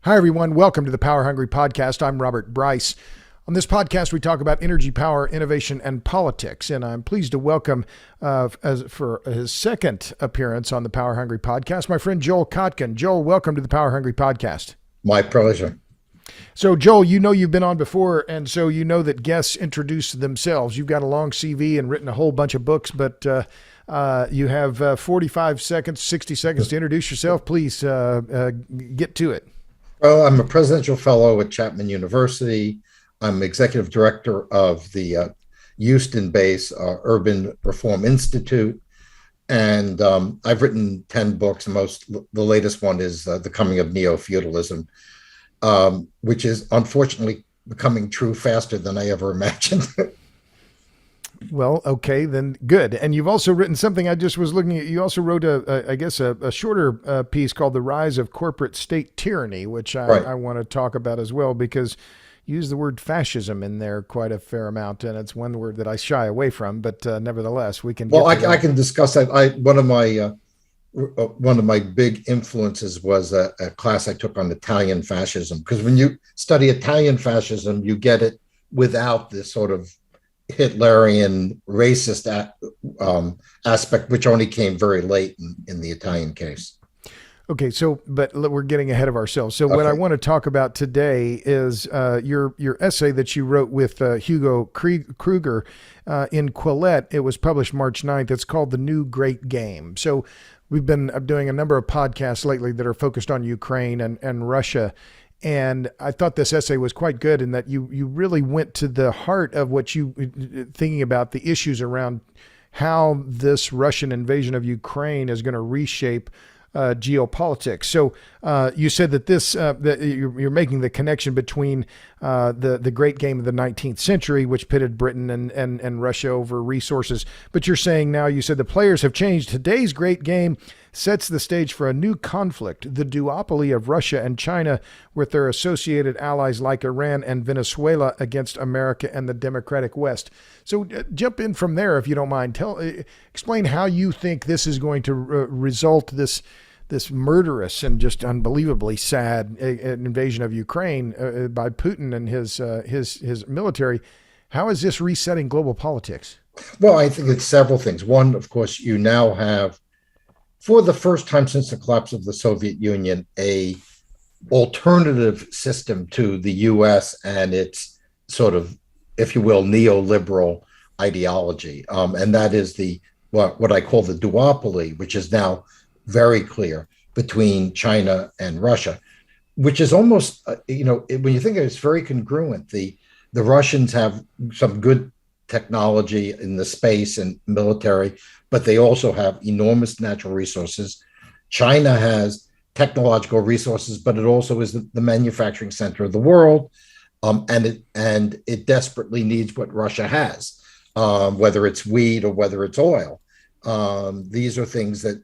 Hi, everyone. Welcome to the Power Hungry Podcast. I'm Robert Bryce. On this podcast, we talk about energy, power, innovation, and politics. And I'm pleased to welcome, for his second appearance on the Power Hungry Podcast, my friend Joel Kotkin. Joel, welcome to the Power Hungry Podcast. My pleasure. So, Joel, you know you've been on before, and so you know that guests introduce themselves. You've got a long CV and written a whole bunch of books, but you have 45 seconds, 60 seconds to introduce yourself. Please get to it. Well, I'm a presidential fellow at Chapman University. I'm executive director of the Houston-based Urban Reform Institute. And I've written 10 books. The latest one is The Coming of Neo-Feudalism, which is unfortunately becoming true faster than I ever imagined. Well, okay, then good. And you've also written something I just was looking at. You also wrote a shorter piece called The Rise of Corporate State Tyranny, which I want to talk about as well, because you use the word fascism in there quite a fair amount, and it's one word that I shy away from, but nevertheless, we can. Well, I can discuss that. One of my big influences was a class I took on Italian fascism, because when you study Italian fascism, you get it without this sort of Hitlerian racist aspect, which only came very late in the Italian case. Okay, but we're getting ahead of ourselves. So what I want to talk about today is your essay that you wrote with Hugo Kruger in Quillette. It was published March 9th. It's called The New Great Game. So we've been doing a number of podcasts lately that are focused on Ukraine and Russia. And I thought this essay was quite good in that you really went to the heart of what thinking about the issues around how this Russian invasion of Ukraine is going to reshape geopolitics. So you said that that you're making the connection between the great game of the 19th century, which pitted Britain and Russia over resources. But you're saying now, you said the players have changed. Today's great game sets the stage for a new conflict, the duopoly of Russia and China with their associated allies like Iran and Venezuela against America and the democratic West. So jump in from there, if you don't mind. Explain how you think this is going to result, this murderous and just unbelievably sad invasion of Ukraine by Putin and his military. How is this resetting global politics? Well, I think it's several things. One, of course, you now have, for the first time since the collapse of the Soviet Union, a alternative system to the US and its sort of, if you will, neoliberal ideology. And that is what I call the duopoly, which is now very clear between China and Russia, which is almost, when you think of it, it's very congruent. The Russians have some good technology in the space and military, but they also have enormous natural resources. China has technological resources, but it also is the manufacturing center of the world, and it desperately needs what Russia has, whether it's wheat or whether it's oil. These are things that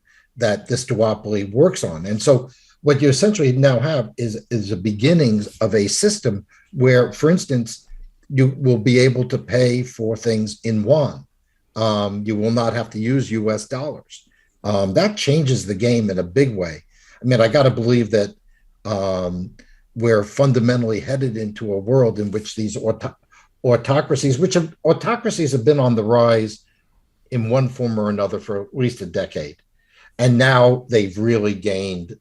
this duopoly works on. And so what you essentially now have is the beginnings of a system where, for instance, you will be able to pay for things in yuan. You will not have to use US dollars. That changes the game in a big way. I mean, I got to believe that we're fundamentally headed into a world in which these autocracies have been on the rise in one form or another for at least a decade. And now they've really gained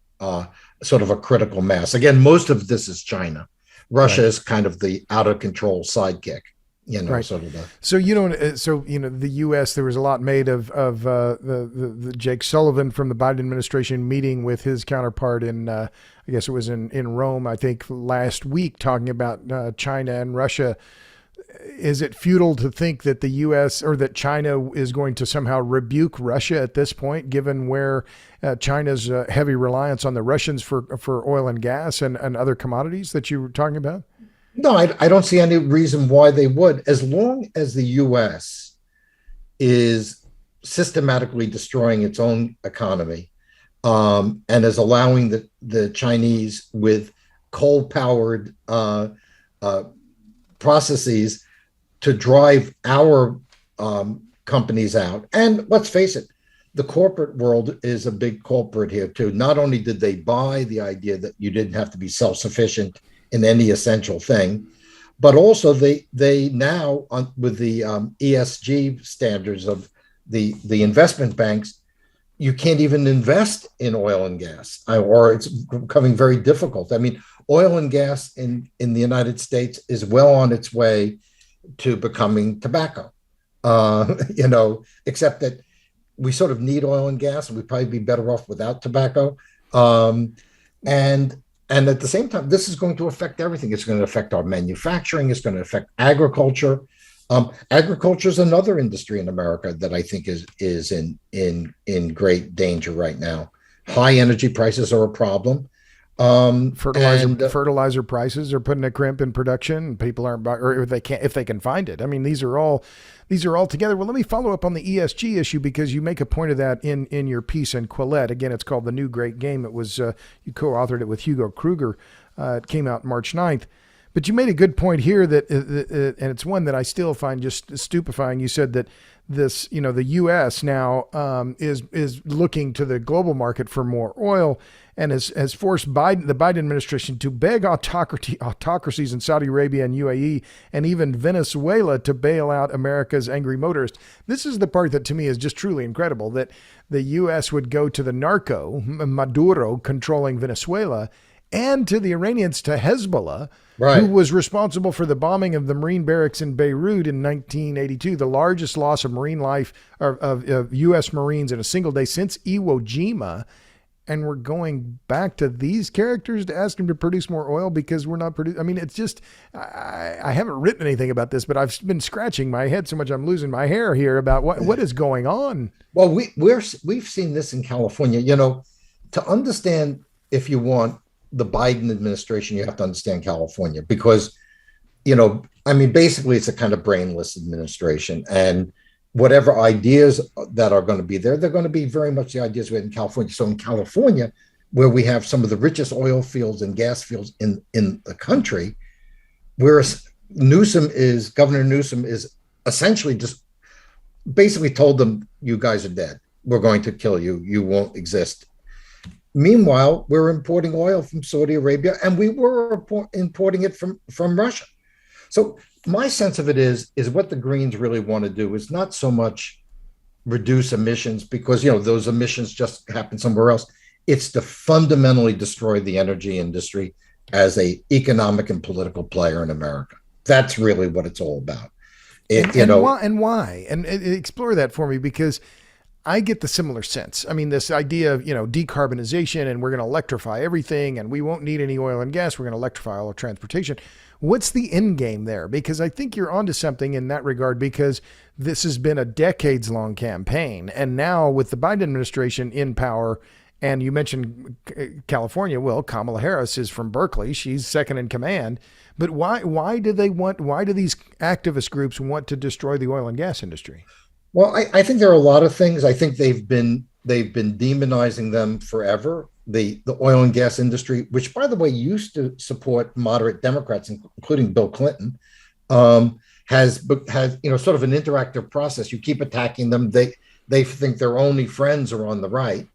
sort of a critical mass. Again, most of this is China. Russia is kind of the out of control sidekick, sort of. So the U.S. There was a lot made of the Jake Sullivan from the Biden administration meeting with his counterpart in, I guess it was in Rome, I think last week, talking about China and Russia. Is it futile to think that the U.S. or that China is going to somehow rebuke Russia at this point, given where China's heavy reliance on the Russians for oil and gas and other commodities that you were talking about? No, I don't see any reason why they would, as long as the U.S. is systematically destroying its own economy and is allowing the Chinese with coal-powered processes to drive our companies out. And let's face it, the corporate world is a big culprit here too. Not only did they buy the idea that you didn't have to be self-sufficient in any essential thing, but also they now with the ESG standards of the investment banks, you can't even invest in oil and gas, or it's becoming very difficult. I mean, oil and gas in the United States is well on its way to becoming tobacco. Except that we sort of need oil and gas, and we'd probably be better off without tobacco. And at the same time, this is going to affect everything. It's going to affect our manufacturing. It's going to affect agriculture. Agriculture is another industry in America that I think is in great danger right now. High energy prices are a problem. Fertilizer prices are putting a crimp in production. People aren't, or if they can find it. I mean, these are all together. Well, let me follow up on the ESG issue, because you make a point of that in your piece in Quillette. Again, it's called The New Great Game. It was you co-authored it with Hugo Kruger. It came out March 9th. But you made a good point here that, and it's one that I still find just stupefying. You said that this, the U.S. now is looking to the global market for more oil, and has forced the Biden administration to beg autocracies in Saudi Arabia and UAE and even Venezuela to bail out America's angry motorists. This is the part that to me is just truly incredible, that the U.S. would go to the narco, Maduro, controlling Venezuela, and to the Iranians, to Hezbollah, right, who was responsible for the bombing of the Marine barracks in Beirut in 1982, the largest loss of marine life of U.S. Marines in a single day since Iwo Jima. And we're going back to these characters to ask them to produce more oil because we're not producing. I mean, it's just, I haven't written anything about this, but I've been scratching my head so much I'm losing my hair here about what is going on. Well, we've seen this in California. To understand, if you want the Biden administration, you have to understand California, because, basically it's a kind of brainless administration, and whatever ideas that are going to be there, they're going to be very much the ideas we had in California. So in California, where we have some of the richest oil fields and gas fields in the country, whereas Governor Newsom is essentially just basically told them, you guys are dead. We're going to kill you. You won't exist. Meanwhile, we're importing oil from Saudi Arabia, and we were importing it from Russia. So my sense of it is what the Greens really want to do is not so much reduce emissions, because those emissions just happen somewhere else. It's to fundamentally destroy the energy industry as a economic and political player in America. That's really what it's all about. Why? And explore that for me, because I get the similar sense. I mean, this idea of, decarbonization, and we're going to electrify everything, and we won't need any oil and gas. We're going to electrify all of transportation. What's the end game there? Because I think you're onto something in that regard, because this has been a decades-long campaign. And now with the Biden administration in power, and you mentioned California, well, Kamala Harris is from Berkeley. She's second in command. But why do these activist groups want to destroy the oil and gas industry? Well, I think there are a lot of things. I think they've been demonizing them forever. The oil and gas industry, which, by the way, used to support moderate Democrats, including Bill Clinton, has sort of an interactive process. You keep attacking them. They think their only friends are on the right,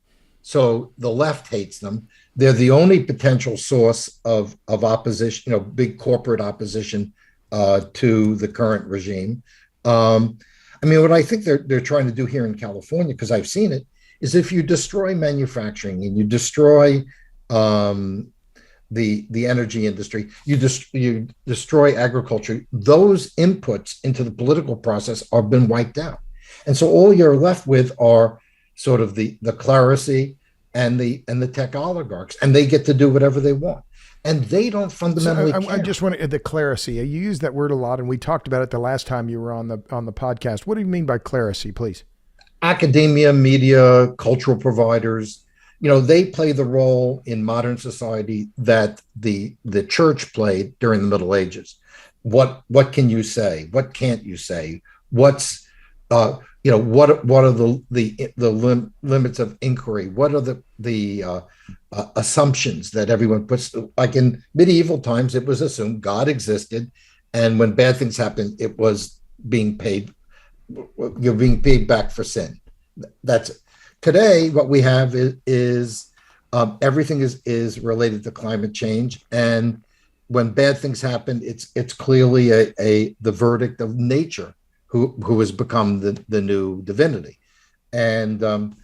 so the left hates them. They're the only potential source of opposition, big corporate opposition to the current regime. What I think they're trying to do here in California, because I've seen it, is if you destroy manufacturing and you destroy the energy industry, you destroy agriculture, those inputs into the political process have been wiped out. And so all you're left with are sort of the clerisy and the tech oligarchs, and they get to do whatever they want. And they don't fundamentally care. I just want to, the clerisy. You use that word a lot, and we talked about it the last time you were on the podcast. What do you mean by clerisy, please? Academia, media, cultural providers, they play the role in modern society that the church played during the Middle Ages. What can you say? What can't you say? What are the limits of inquiry? What are the assumptions that everyone puts? Like in medieval times, it was assumed God existed, and when bad things happened, it was being paid. You're being paid back for sin. That's Today, what we have is everything is related to climate change, and when bad things happen, it's clearly the verdict of nature, who has become the new divinity, and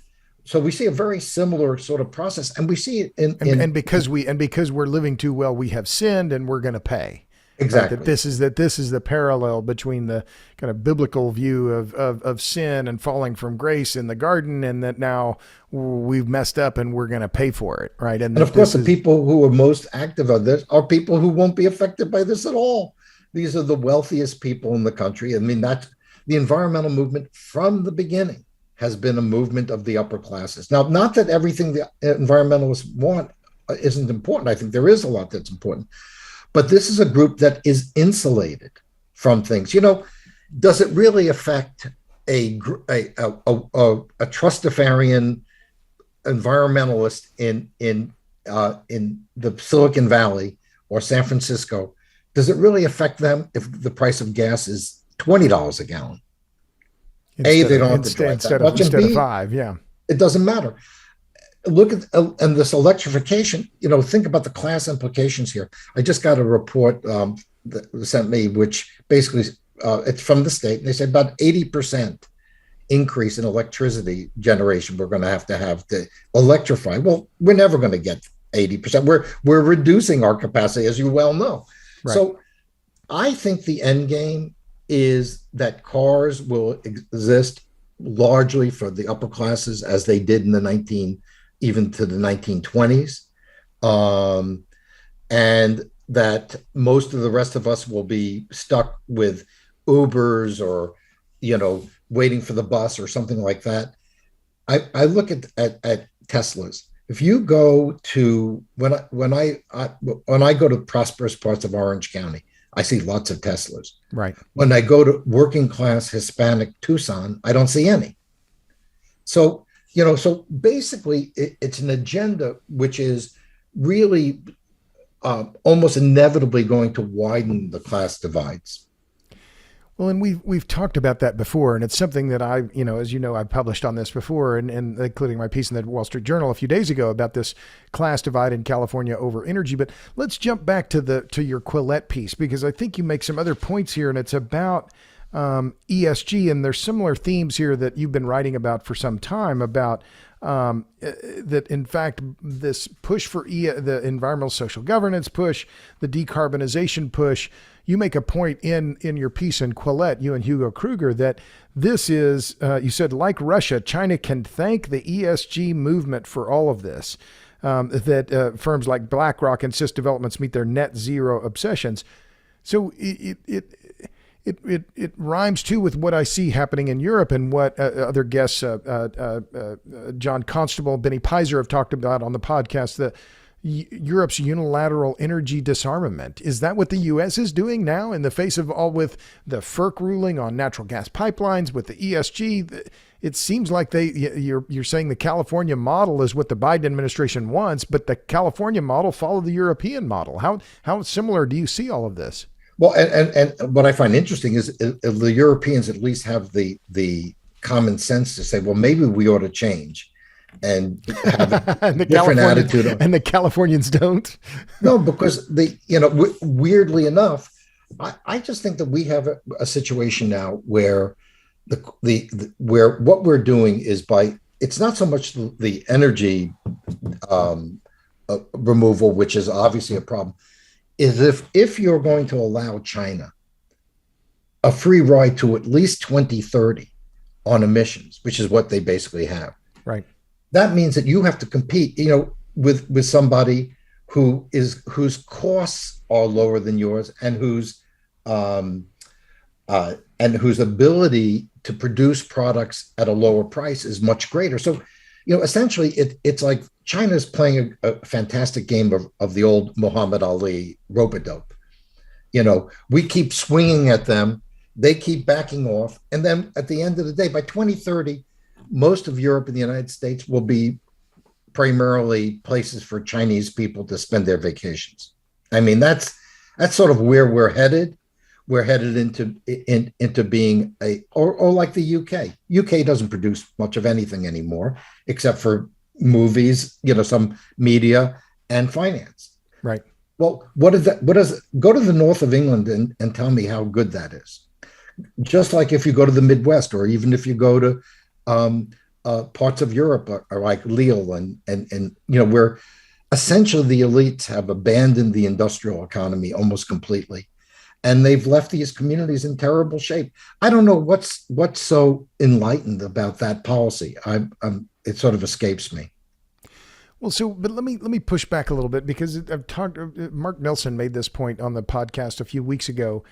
so we see a very similar sort of process, and we see it and because we're living too well, we have sinned, and we're going to pay. exactly. Right? This is the parallel between the kind of biblical view of sin and falling from grace in the garden, and that now we've messed up and we're going to pay for it, right? And of course, the people who are most active on this are people who won't be affected by this at all. These are the wealthiest people in the country. I mean, that's the environmental movement from the beginning has been a movement of the upper classes. Now, not that everything the environmentalists want isn't important. I think there is a lot that's important. But this is a group that is insulated from things. Does it really affect a trustafarian environmentalist in the Silicon Valley or San Francisco? Does it really affect them if the price of gas is $20 a gallon? They don't have to drive that much, instead of $5. Yeah, it doesn't matter. Look at and this electrification. Think about the class implications here. I just got a report that was sent me, which basically it's from the state, and they said about 80% increase in electricity generation we're going to have to electrify. Well, we're never going to get 80%. We're reducing our capacity, as you well know. Right. So I think the end game is that cars will exist largely for the upper classes as they did in even to the 1920s, and that most of the rest of us will be stuck with Ubers or waiting for the bus or something like that. I look at Teslas. If you go to when I go to prosperous parts of Orange County, I see lots of Teslas. Right. When I go to working class Hispanic Tucson, I don't see any. So basically it's an agenda which is really almost inevitably going to widen the class divides. Well, and we've talked about that before, and it's something that I published on this before, and including my piece in the Wall Street Journal a few days ago about this class divide in California over energy. But let's jump back to your Quillette piece, because I think you make some other points here, and it's about ESG, and there's similar themes here that you've been writing about for some time about that, in fact, this push for the environmental social governance push, the decarbonization push. You make a point in your piece in Quillette, you and Hugo Kruger, that this is, you said, like Russia, China can thank the ESG movement for all of this, that firms like BlackRock insist developments meet their net zero obsessions. So it rhymes too with what I see happening in Europe and what other guests, John Constable, Benny Pizer, have talked about on the podcast, Europe's unilateral energy disarmament. Is that what the U.S. is doing now in the face of all, with the FERC ruling on natural gas pipelines, with the ESG? It seems like you're saying the California model is what the Biden administration wants, but the California model followed the European model. How similar do you see all of this? Well, and what I find interesting is the Europeans at least have the common sense to say, well, maybe we ought to change and have a different attitude. And the Californians don't? No, because weirdly enough, I just think that we have a situation now where where what we're doing is it's not so much the energy removal, which is obviously a problem, is if you're going to allow China a free ride to at least 2030 on emissions, which is what they basically have. Right. That means that you have to compete, with somebody whose costs are lower than yours and whose ability to produce products at a lower price is much greater. So, essentially it's like China's playing a fantastic game of the old Muhammad Ali rope-a-dope. We keep swinging at them, they keep backing off, and then at the end of the day, by 2030, most of Europe and the United States will be primarily places for Chinese people to spend their vacations. I mean, that's sort of where we're headed, we're headed into being or like the UK. UK doesn't produce much of anything anymore except for movies, some media and finance. Right. Well, what does go to the north of England and tell me how good that is. Just like if you go to the Midwest, or even if you go to parts of Europe, or like Lille, and where essentially the elites have abandoned the industrial economy almost completely, and they've left these communities in terrible shape. I don't know what's so enlightened about that policy. It sort of escapes me. Well, but let me push back a little bit, because Mark Nelson made this point on the podcast a few weeks ago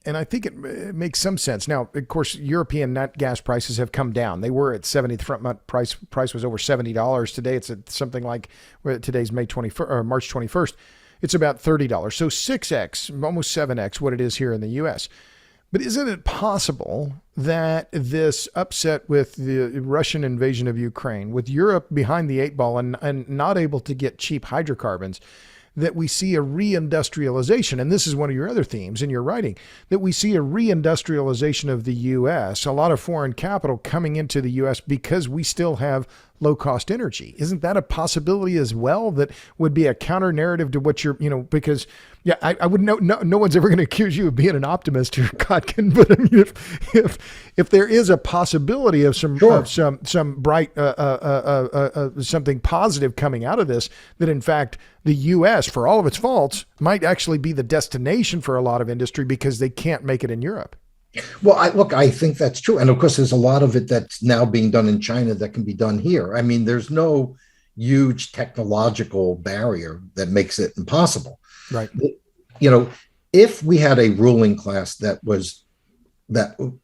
and I think it makes some sense. Now, of course, European nat gas prices have come down. They were at 70. The front month price was over $70. Today, it's at something like, today's May 21st or March 21st. It's about $30. So 6x, almost 7x what it is here in the U.S. But isn't it possible that this upset with the Russian invasion of Ukraine, with Europe behind the eight ball and not able to get cheap hydrocarbons, that we see a reindustrialization, and this is one of your other themes in your writing, that we see a reindustrialization of the U.S., a lot of foreign capital coming into the U.S. because we still have low-cost energy? Isn't that a possibility as well, that would be a counter narrative to what you're, because I would know no one's ever going to accuse you of being an optimist here, Kotkin, but I mean, if there is a possibility of some bright something positive coming out of this, that in fact the U.S., for all of its faults, might actually be the destination for a lot of industry because they can't make it in Europe. Well, I think that's true. And of course, there's a lot of it that's now being done in China that can be done here. I mean, there's no huge technological barrier that makes it impossible. Right. If we had a ruling class that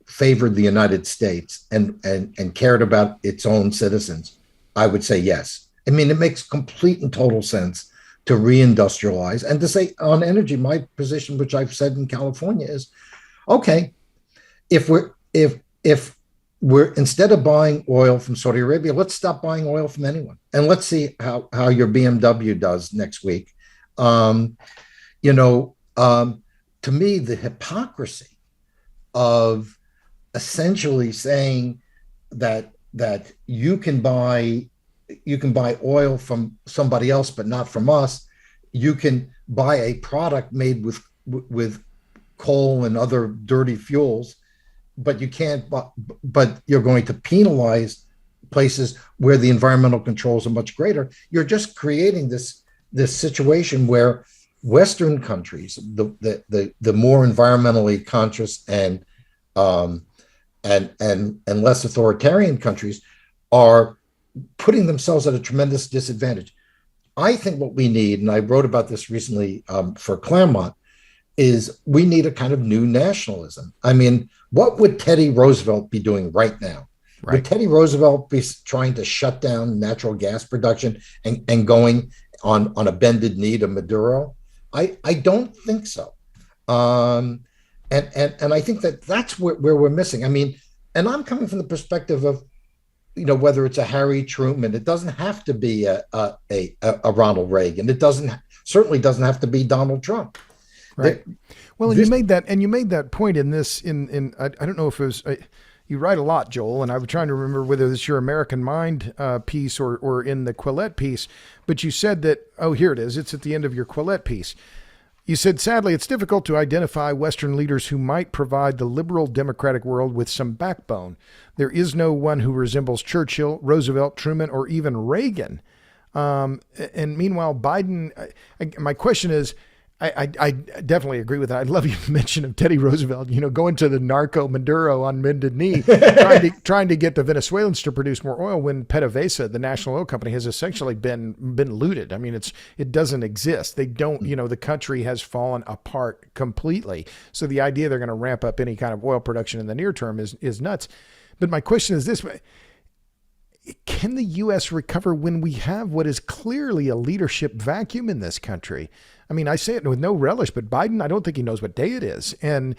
favored the United States and cared about its own citizens, I would say yes. I mean, it makes complete and total sense to reindustrialize and to say on energy. My position, which I've said in California, is okay. If we're instead of buying oil from Saudi Arabia, let's stop buying oil from anyone, and let's see how your BMW does next week. To me, the hypocrisy of essentially saying that you can buy oil from somebody else, but not from us. You can buy a product made with coal and other dirty fuels, but you can't. But you're going to penalize places where the environmental controls are much greater. You're just creating this situation where Western countries, the more environmentally conscious and less authoritarian countries, are putting themselves at a tremendous disadvantage. I think what we need, and I wrote about this recently for Claremont, is we need a kind of new nationalism. I mean, what would Teddy Roosevelt be doing right now? Right. Would Teddy Roosevelt be trying to shut down natural gas production and going on a bended knee to Maduro? I don't think so. And I think that's where we're missing. I mean, and I'm coming from the perspective of, whether it's a Harry Truman, it doesn't have to be a Ronald Reagan. It certainly doesn't have to be Donald Trump. Right. Well, you made that point in this, I don't know if it was, you write a lot, Joel, and I was trying to remember whether it's your American Mind piece or in the Quillette piece, but you said that, here it is. It's at the end of your Quillette piece. You said, sadly, it's difficult to identify Western leaders who might provide the liberal democratic world with some backbone. There is no one who resembles Churchill, Roosevelt, Truman, or even Reagan. And meanwhile, Biden, my question is, I definitely agree with that. I love your mention of Teddy Roosevelt, going to the narco Maduro on bended knee, trying to get the Venezuelans to produce more oil when PDVSA, the national oil company, has essentially been looted. I mean, it doesn't exist. They don't, the country has fallen apart completely. So the idea they're going to ramp up any kind of oil production in the near term is nuts. But my question is this: can the U.S. recover when we have what is clearly a leadership vacuum in this country? I mean, I say it with no relish, but Biden, I don't think he knows what day it is. And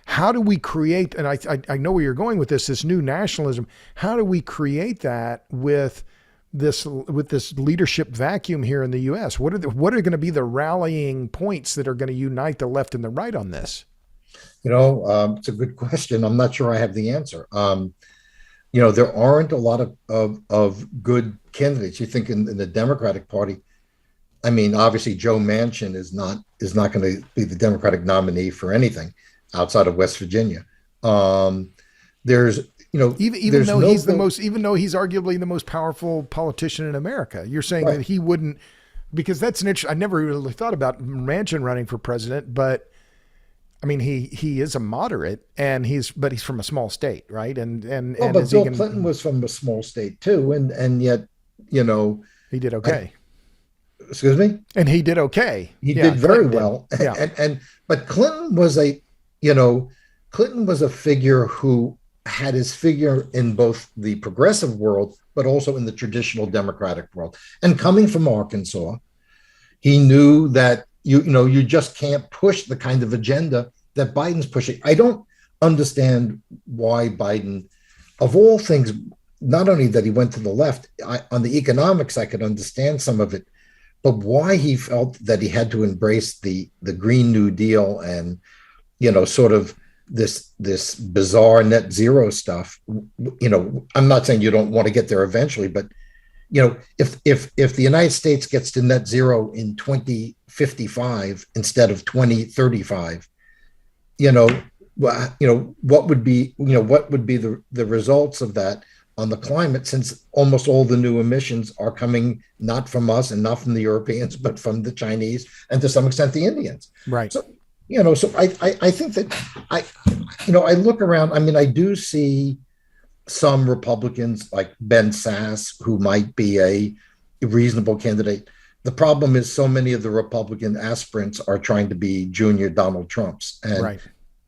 how do we create, and I know where you're going with this new nationalism, how do we create that with this leadership vacuum here in the U.S.? What are going to be the rallying points that are going to unite the left and the right on this? It's a good question. I'm not sure I have the answer. There aren't a lot of good candidates. You think in the Democratic Party, I mean, obviously Joe Manchin is not going to be the Democratic nominee for anything outside of West Virginia. There's even though he's arguably the most powerful politician in America, you're saying that he wouldn't, because that's an interesting. I never really thought about Manchin running for president, but I mean, he is a moderate, but he's from a small state, right? But Bill Clinton was from a small state too, and yet he did okay. Excuse me? And he did okay. He did very well. Yeah. But Clinton was a figure who had his figure in both the progressive world, but also in the traditional Democratic world. And coming from Arkansas, he knew that you just can't push the kind of agenda that Biden's pushing. I don't understand why Biden, of all things, not only that he went to the left, on the economics, I could understand some of it, but why he felt that he had to embrace the Green New Deal and, sort of this bizarre net zero stuff. I'm not saying you don't want to get there eventually, but, if the United States gets to net zero in 2055 instead of 2035, what would be the results of that on the climate, since almost all the new emissions are coming not from us and not from the Europeans, but from the Chinese and to some extent the Indians. Right. So, I think that I look around. I mean, I do see some Republicans like Ben Sasse, who might be a reasonable candidate. The problem is so many of the Republican aspirants are trying to be junior Donald Trumps. And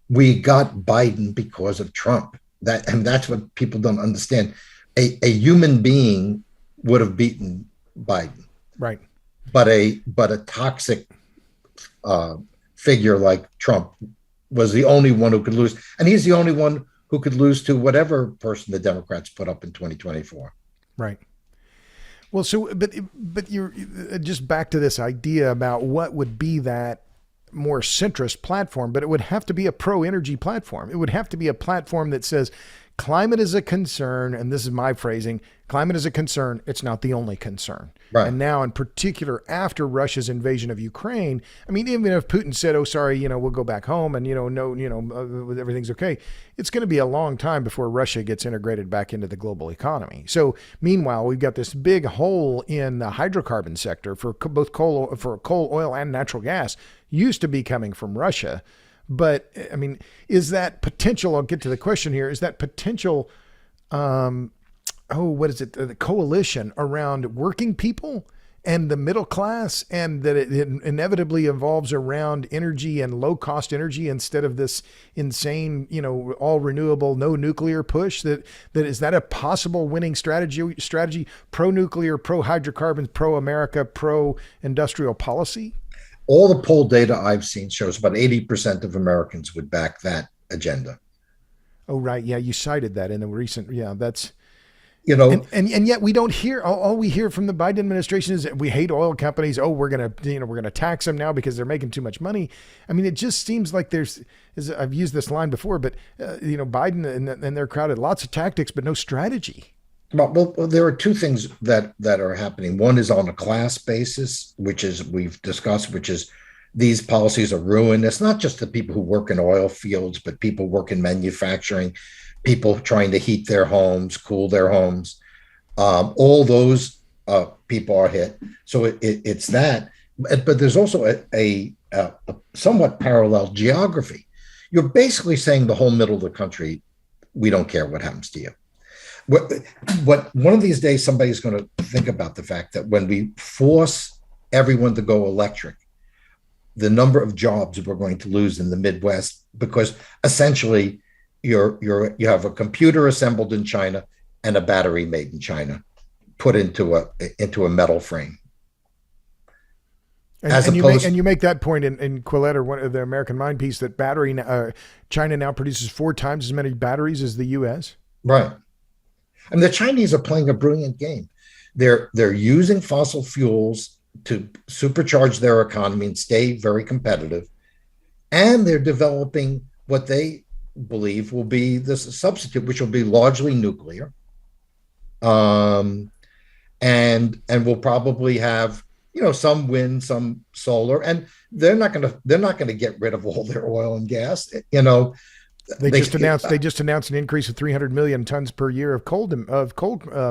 we got Biden because of Trump. That's what people don't understand. A human being would have beaten Biden. Right. But a toxic figure like Trump was the only one who could lose. And he's the only one who could lose to whatever person the Democrats put up in 2024. Right. Well, so, but you're just back to this idea about what would be that more centrist platform, but it would have to be a pro-energy platform. It would have to be a platform that says climate is a concern, and this is my phrasing, climate is a concern, it's not the only concern. Right. And now in particular, after Russia's invasion of Ukraine, I mean, even if Putin said, oh, sorry, we'll go back home and, everything's okay, it's going to be a long time before Russia gets integrated back into the global economy. So meanwhile, we've got this big hole in the hydrocarbon sector for both coal, oil, and natural gas used to be coming from Russia. But I mean, is that potential, I'll get to the question here, is that potential, the coalition around working people and the middle class, and that it inevitably evolves around energy and low cost energy instead of this insane, all renewable, no nuclear push? That is that a possible winning strategy, pro-nuclear, pro-hydrocarbons, pro-America, pro-industrial policy? All the poll data I've seen shows about 80% of Americans would back that agenda. Oh, right. Yeah. You cited that in the recent, that's, and yet we don't hear, all we hear from the Biden administration is that we hate oil companies. Oh, we're going to tax them now because they're making too much money. I mean, it just seems like I've used this line before, but Biden and their crowd had lots of tactics, but no strategy. Well, there are two things that are happening. One is on a class basis, which is we've discussed, which is these policies are ruined. It's not just the people who work in oil fields, but people work in manufacturing, people trying to heat their homes, cool their homes. All those people are hit. So it's that. But there's also a somewhat parallel geography. You're basically saying the whole middle of the country, we don't care what happens to you. What one of these days somebody's going to think about the fact that when we force everyone to go electric, the number of jobs we're going to lose in the Midwest, because essentially you have a computer assembled in China and a battery made in China, put into a metal frame. And you make that point in Quillette, or one of the American Mind piece, that China now produces 4 times as many batteries as the U.S. Right. I mean, the Chinese are playing a brilliant game. They're using fossil fuels to supercharge their economy and stay very competitive, and they're developing what they believe will be this substitute, which will be largely nuclear, and we'll probably have some wind, some solar, and they're not going to get rid of all their oil and gas. They just announced an increase of 300 million tons per year of coal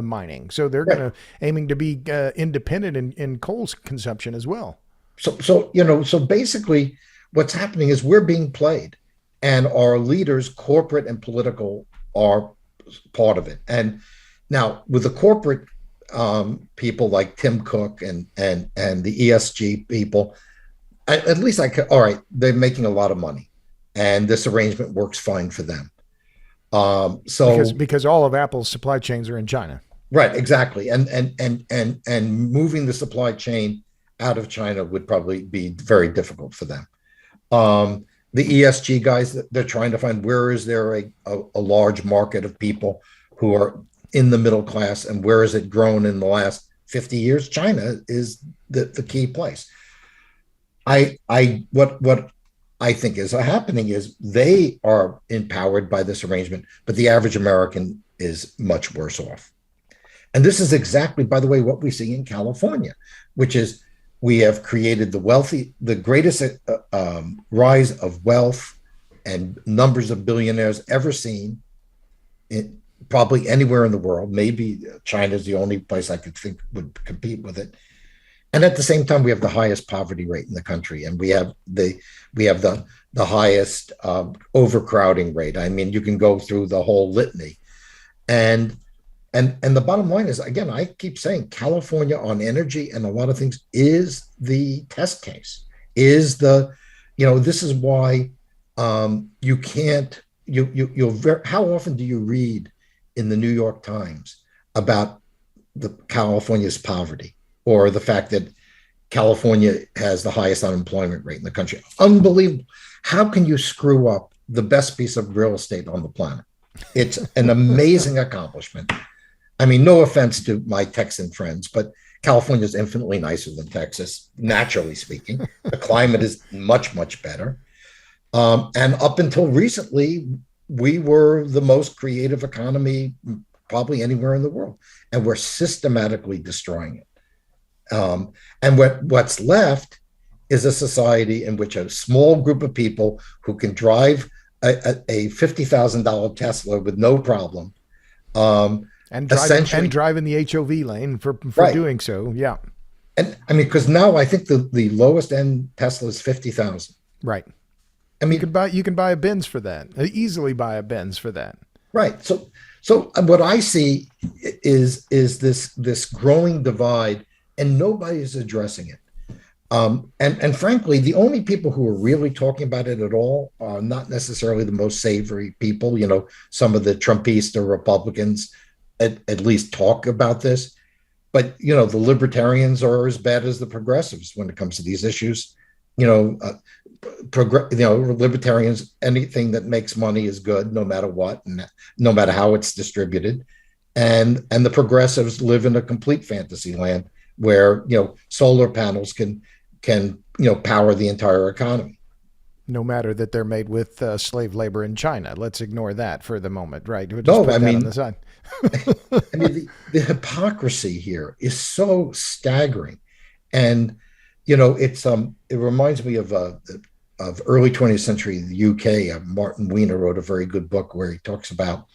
mining. So they're right. aiming to be independent in coal consumption as well. So basically, what's happening is we're being played, and our leaders, corporate and political, are part of it. And now with the corporate people like Tim Cook and the ESG people, at least all right, they're making a lot of money, and this arrangement works fine for them. Because all of Apple's supply chains are in China. Right, exactly. And moving the supply chain out of China would probably be very difficult for them. The ESG guys, they're trying to find where is there a large market of people who are in the middle class, and where has it grown in the last 50 years? China is the key place. What I think is happening is they are empowered by this arrangement, but the average American is much worse off. And this is exactly, by the way, what we see in California, which is we have created the greatest rise of wealth and numbers of billionaires ever seen in probably anywhere in the world. Maybe China is the only place I could think would compete with it. And at the same time, we have the highest poverty rate in the country, and we have the highest overcrowding rate. I mean, you can go through the whole litany, and the bottom line is, again, I keep saying California on energy and a lot of things is the test case. This is why you can't. How often do you read in the New York Times about California's poverty, or the fact that California has the highest unemployment rate in the country? Unbelievable. How can you screw up the best piece of real estate on the planet? It's an amazing accomplishment. I mean, no offense to my Texan friends, but California is infinitely nicer than Texas, naturally speaking. The climate is much, much better. And up until recently, we were the most creative economy probably anywhere in the world, and we're systematically destroying it. And what's left is a society in which a small group of people who can drive a $50,000 Tesla with no problem, and drive in the HOV lane for right. doing so. Yeah. And I mean, because now I think the lowest end Tesla is 50,000. Right. I mean, you can buy a Benz for that. Easily buy a Benz for that. Right. So what I see is this growing divide, and nobody is addressing it. And frankly, the only people who are really talking about it at all are not necessarily the most savory people. Some of the Trumpista Republicans at least talk about this, but the libertarians are as bad as the progressives when it comes to these issues. Libertarians, anything that makes money is good, no matter what, and no matter how it's distributed. And the progressives live in a complete fantasy land where solar panels can power the entire economy. No matter that they're made with slave labor in China. Let's ignore that for the moment, right? We'll just put that on the side. I mean, the hypocrisy here is so staggering, and it reminds me of early 20th century the UK. Martin Wiener wrote a very good book where he talks about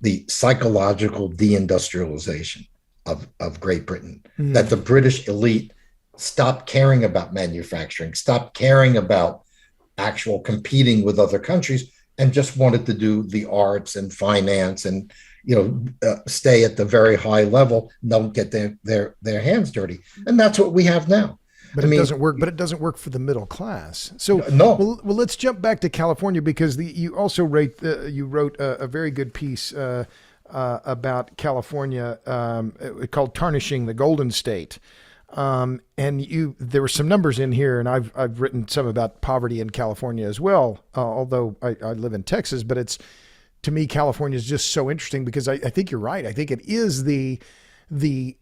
the psychological deindustrialization of Great Britain, that the British elite stopped caring about manufacturing, stopped caring about actual competing with other countries, and just wanted to do the arts and finance and stay at the very high level, don't get their hands dirty. And that's what we have now. But it doesn't work. But it doesn't work for the middle class. So no. Well, let's jump back to California, because you also wrote a very good piece about California called "Tarnishing the Golden State." And there were some numbers in here, and I've written some about poverty in California as well. Although I live in Texas, but to me, California is just so interesting because I think you're right. I think it is the the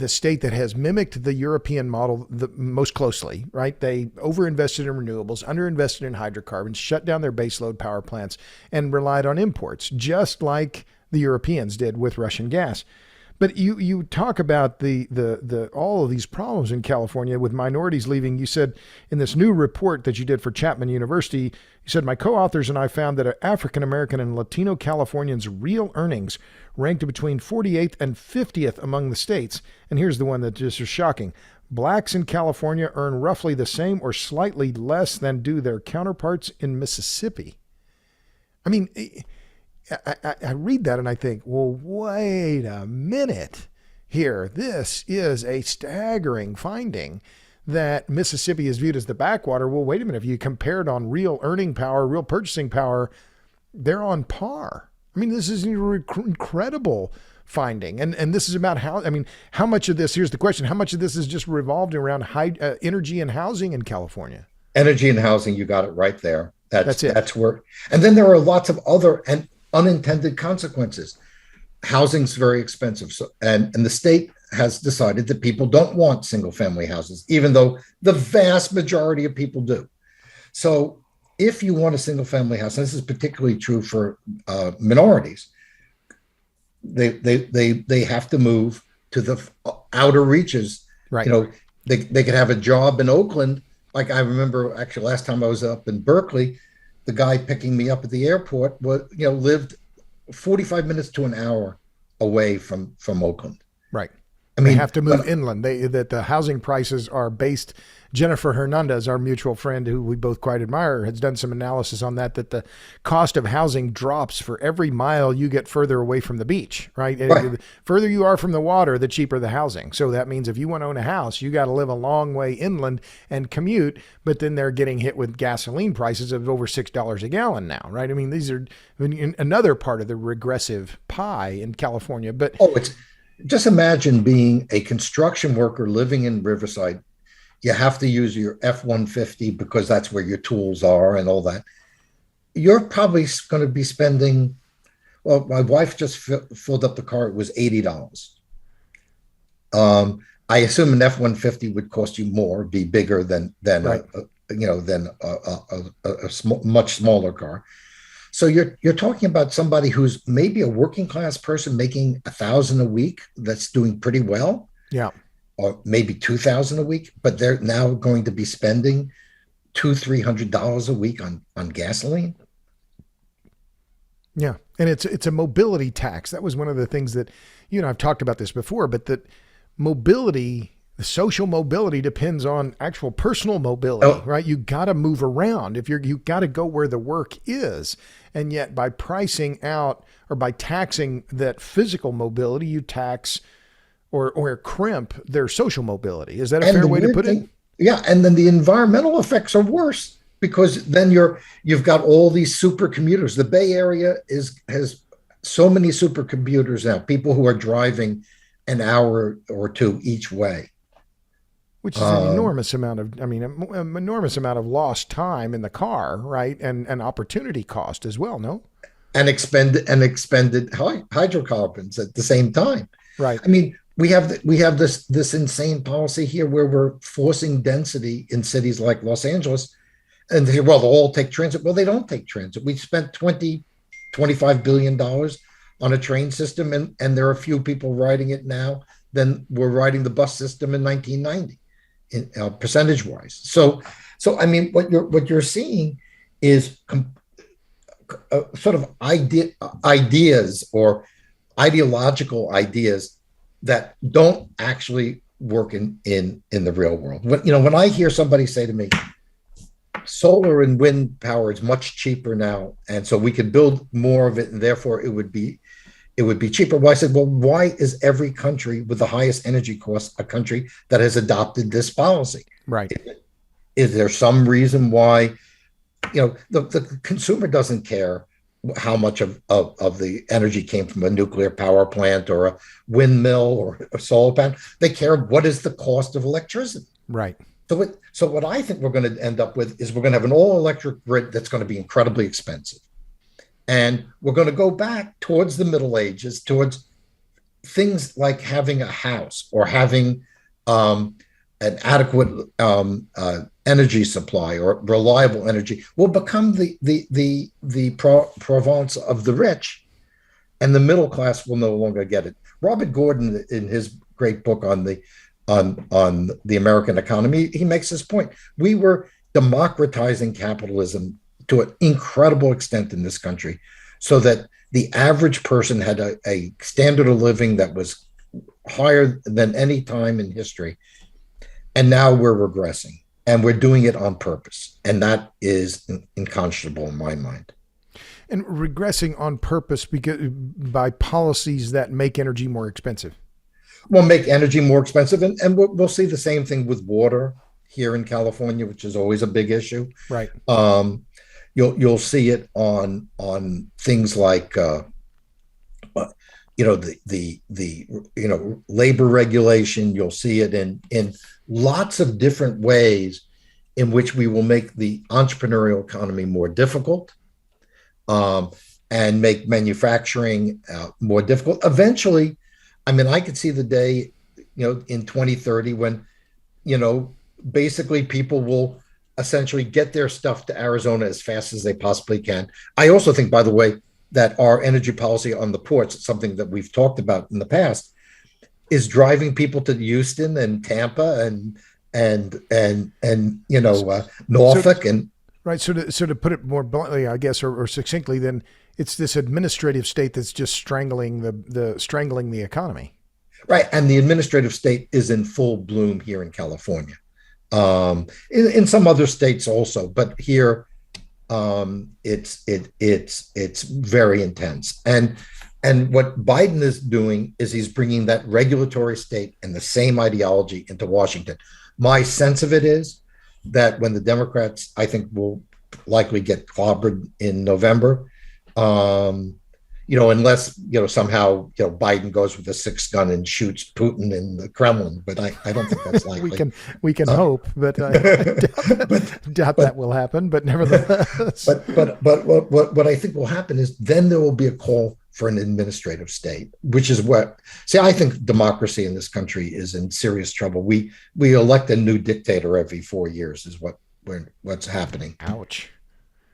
state that has mimicked the European model the most closely, right? They overinvested in renewables, underinvested in hydrocarbons, shut down their baseload power plants, and relied on imports, just like the Europeans did with Russian gas. But you talk about the all of these problems in California with minorities leaving. You said in this new report that you did for Chapman University, you said, my co-authors and I found that African American and Latino Californians' real earnings ranked between 48th and 50th among the states. And here's the one that just is shocking. Blacks in California earn roughly the same or slightly less than do their counterparts in Mississippi. I mean, I read that and I think, well, wait a minute here. This is a staggering finding that Mississippi is viewed as the backwater. Well, wait a minute. If you compared on real earning power, real purchasing power, they're on par. I mean, this is an incredible finding. And this is about how much of this, here's the question, how much of this is just revolved around energy and housing in California? Energy and housing, you got it right there. That's it. That's where, and then there are lots of other and unintended consequences. Housing's very expensive. So, and the state has decided that people don't want single family houses, even though the vast majority of people do. So if you want a single family house, and this is particularly true for minorities, they have to move to the outer reaches. Right. You know, they could have a job in Oakland. Like I remember actually last time I was up in Berkeley, the guy picking me up at the airport lived 45 minutes to an hour away from Oakland. Right. I mean, they have to move inland. That the housing prices are based. Jennifer Hernandez, our mutual friend who we both quite admire, has done some analysis on that the cost of housing drops for every mile you get further away from the beach, right? The further you are from the water, the cheaper the housing. So that means if you want to own a house, you got to live a long way inland and commute, but then they're getting hit with gasoline prices of over $6 a gallon now, right? I mean, these are another part of the regressive pie in California. But just imagine being a construction worker living in Riverside. You have to use your F-150 because that's where your tools are and all that. You're probably going to be spending, well, my wife just filled up the car. It was $80. I assume an F-150 would cost you more, be bigger than right. a much smaller car. So you're talking about somebody who's maybe a working class person making $1,000 a week that's doing pretty well. Yeah. Or maybe $2,000 a week, but they're now going to be spending $200-300 a week on gasoline. Yeah, and it's a mobility tax. That was one of the things that I've talked about this before, but that mobility, the social mobility, depends on actual personal mobility, right? You got to move around. You got to go where the work is, and yet by pricing out or by taxing that physical mobility, you tax or crimp their social mobility. Is that a fair way to put it? Yeah. And then the environmental effects are worse because then you've got all these supercommuters. The Bay Area has so many supercommuters now, people who are driving an hour or two each way. Which is an enormous amount of lost time in the car, right? And opportunity cost as well, no? And expended hydrocarbons at the same time. Right. I mean, we have this insane policy here where we're forcing density in cities like Los Angeles, and they'll all take transit. Well, they don't take transit. We spent $25 billion on a train system, and there are a few people riding it now than were riding the bus system in 1990, percentage wise. So I mean, what you're seeing is sort of ideas or ideological ideas that don't actually work in the real world. When I hear somebody say to me, solar and wind power is much cheaper now, and so we could build more of it, and therefore it would be cheaper. Well, I said, well, why is every country with the highest energy costs a country that has adopted this policy? Right. Is there some reason why, the consumer doesn't care how much of the energy came from a nuclear power plant or a windmill or a solar panel? They care what is the cost of electricity. Right. So what I think we're going to end up with is we're going to have an all-electric grid that's going to be incredibly expensive. And we're going to go back towards the Middle Ages, towards things like having a house or having an adequate energy supply or reliable energy will become the province of the rich, and the middle class will no longer get it. Robert Gordon, in his great book on the American economy, he makes this point. We were democratizing capitalism to an incredible extent in this country, so that the average person had a standard of living that was higher than any time in history. And now we're regressing, and we're doing it on purpose. And that is unconscionable in my mind. And regressing on purpose because by policies that make energy more expensive. Well, make energy more expensive. And we'll see the same thing with water here in California, which is always a big issue. Right. You'll see it on things like labor regulation. You'll see it in lots of different ways in which we will make the entrepreneurial economy more difficult, and make manufacturing more difficult. Eventually, I mean, I could see the day, in 2030 when, basically people will essentially get their stuff to Arizona as fast as they possibly can. I also think, by the way, that our energy policy on the ports, something that we've talked about in the past, is driving people to Houston and Tampa and Norfolk. Right. So to put it more bluntly, I guess, or succinctly, then it's this administrative state that's just strangling the economy. Right. And the administrative state is in full bloom here in California. In some other states also, but here it's very intense. And what Biden is doing is he's bringing that regulatory state and the same ideology into Washington. My sense of it is that when the Democrats, I think, will likely get clobbered in November, unless somehow Biden goes with a six gun and shoots Putin in the Kremlin, but I don't think that's likely. we can hope, but I doubt that will happen. But nevertheless, but what I think will happen is then there will be a call for an administrative state, which is I think democracy in this country is in serious trouble. We elect a new dictator every 4 years is what's happening. Ouch.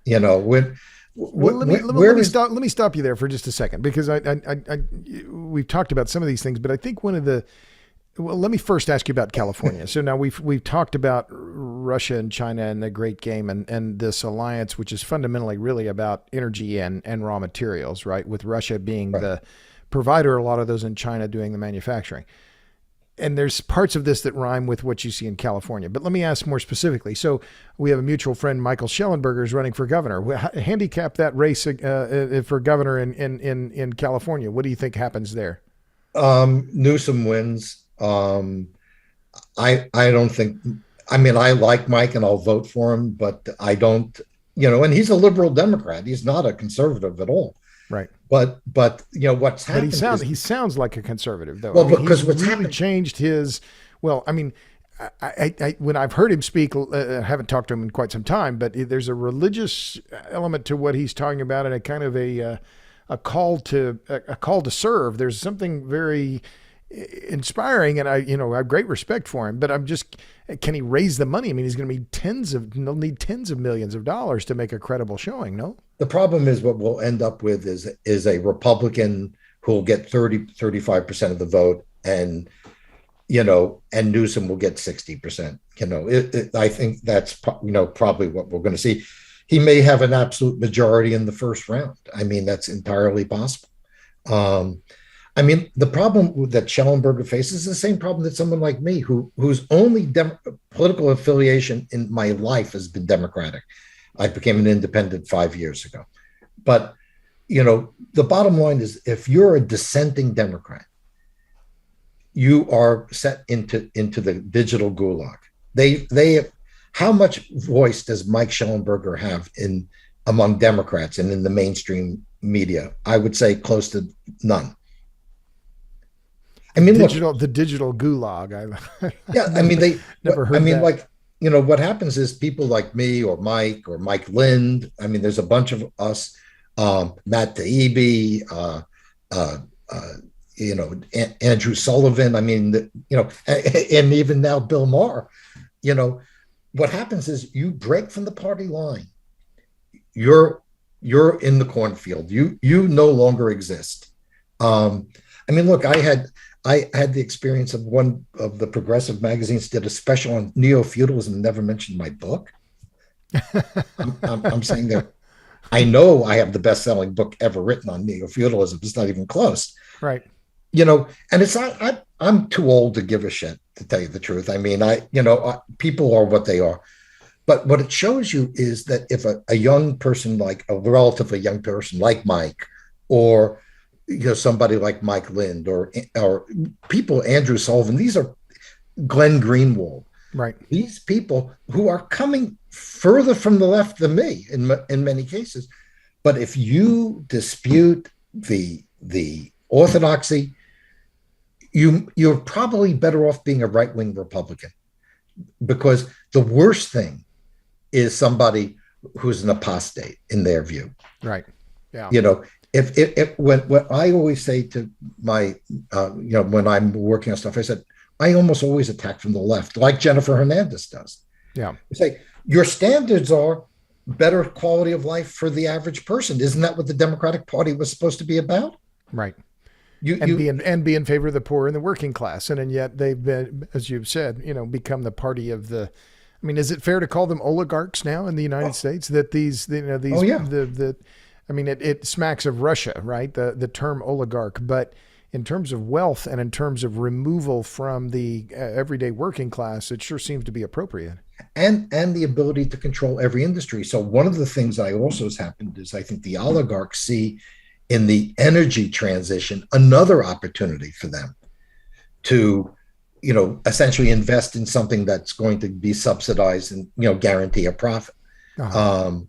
Let me stop you there for just a second, because we've talked about some of these things, but I think let me first ask you about California. So now we've talked about Russia and China and the Great Game and this alliance, which is fundamentally really about energy and raw materials, right? With Russia being the provider, a lot of those, in China doing the manufacturing. And there's parts of this that rhyme with what you see in California. But let me ask more specifically. So we have a mutual friend, Michael Shellenberger, is running for governor. Handicap that race for governor in California. What do you think happens there? Newsom wins. I don't think. I mean, I like Mike and I'll vote for him, but I don't. And he's a liberal Democrat. He's not a conservative at all. Right. But what's happened? But he sounds like a conservative, though. Well, because what's really happened changed his. Well, I mean, I when I've heard him speak, I haven't talked to him in quite some time, but there's a religious element to what he's talking about, and a kind of a call to serve. There's something very inspiring, and I have great respect for him, but can he raise the money? I mean, he'll need tens of millions of dollars to make a credible showing. No, the problem is what we'll end up with is a Republican who will get 35% of the vote, and Newsom will get 60%. I think that's probably what we're going to see. He may have an absolute majority in the first round. I mean, that's entirely possible. I mean, the problem that Shellenberger faces is the same problem that someone like me, whose only political affiliation in my life has been Democratic. I became an independent 5 years ago. But, the bottom line is, if you're a dissenting Democrat, you are set into the digital gulag. How much voice does Mike Shellenberger have among Democrats and in the mainstream media? I would say close to none. I mean, the digital gulag. I mean, they never heard. I mean, that. What happens is people like me or Mike Lind. I mean, there's a bunch of us, Matt Taibbi, Andrew Sullivan. I mean, and even now Bill Maher. What happens is you break from the party line. You're in the cornfield. You no longer exist. Look, I had the experience of one of the progressive magazines did a special on neo-feudalism and never mentioned my book. I'm saying that I know I have the best-selling book ever written on neo-feudalism. It's not even close. Right. And it's not, I'm too old to give a shit, to tell you the truth. I mean, people are what they are. But what it shows you is that if a young person, like a relatively young person like Mike, or somebody like Mike Lind, or people, Andrew Sullivan, these are Glenn Greenwald, right? These people who are coming further from the left than me in many cases. But if you dispute the orthodoxy, you're probably better off being a right-wing Republican, because the worst thing is somebody who's an apostate in their view. Right. Yeah. When I always say to my, when I'm working on stuff, I said, I almost always attack from the left, like Jennifer Hernandez does. Yeah. I say, your standards are better quality of life for the average person. Isn't that what the Democratic Party was supposed to be about? Right. Be in favor of the poor and the working class. And yet they've been, as you've said, become the party of the, I mean, is it fair to call them oligarchs now in the United States? That it smacks of Russia, right? The term oligarch, but in terms of wealth and in terms of removal from the everyday working class, it sure seems to be appropriate. And the ability to control every industry. So one of the things I also has happened is I think the oligarchs see in the energy transition another opportunity for them to essentially invest in something that's going to be subsidized and, guarantee a profit. Uh-huh.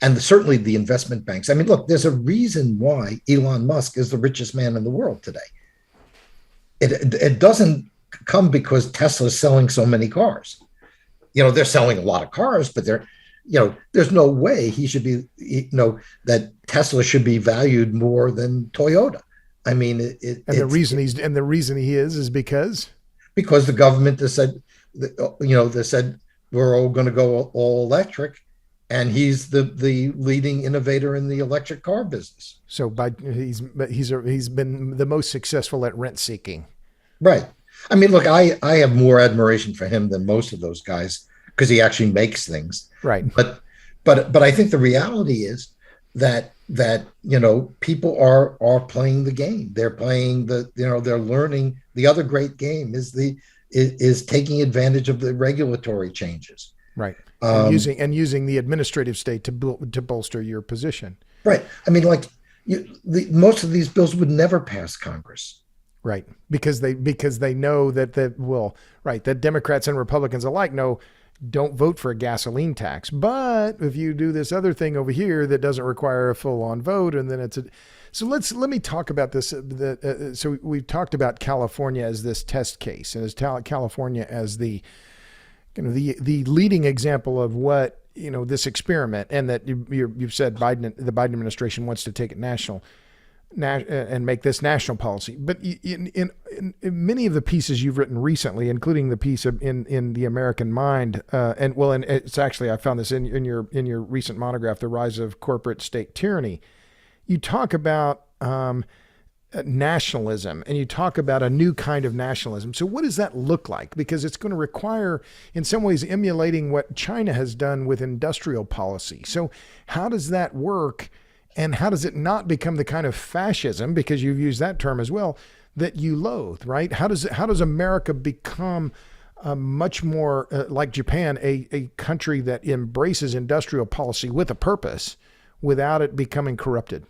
And certainly the investment banks. I mean, look, there's a reason why Elon Musk is the richest man in the world today. It doesn't come because Tesla's selling so many cars. They're selling a lot of cars, but there's no way he should be, that Tesla should be valued more than Toyota. I mean, the reason he is because the government has said, they said we're all going to go all electric, and he's the leading innovator in the electric car business. So he's been the most successful at rent seeking. Right. I mean, look, I have more admiration for him than most of those guys because he actually makes things. Right. But I think the reality is that people are playing the game. They're playing they're learning. The other great game is taking advantage of the regulatory changes. Right. And using the administrative state to bolster your position. Right. I mean, most of these bills would never pass Congress. Right. Because they know that that Democrats and Republicans alike know, don't vote for a gasoline tax. But if you do this other thing over here that doesn't require a full-on vote, and then so let me talk about this. So we've talked about California as this test case, and as California as the leading example of what this experiment, and that you've said the Biden administration wants to take it national and make this national policy. But in many of the pieces you've written recently, including the piece in the American Mind, and it's actually, I found this in your recent monograph, The Rise of Corporate State Tyranny, you talk about nationalism, and you talk about a new kind of nationalism. So what does that look like? Because it's going to require, in some ways, emulating what China has done with industrial policy. So how does that work? And how does it not become the kind of fascism, because you've used that term as well, that you loathe, right? How does America become much more like Japan, a country that embraces industrial policy with a purpose without it becoming corrupted?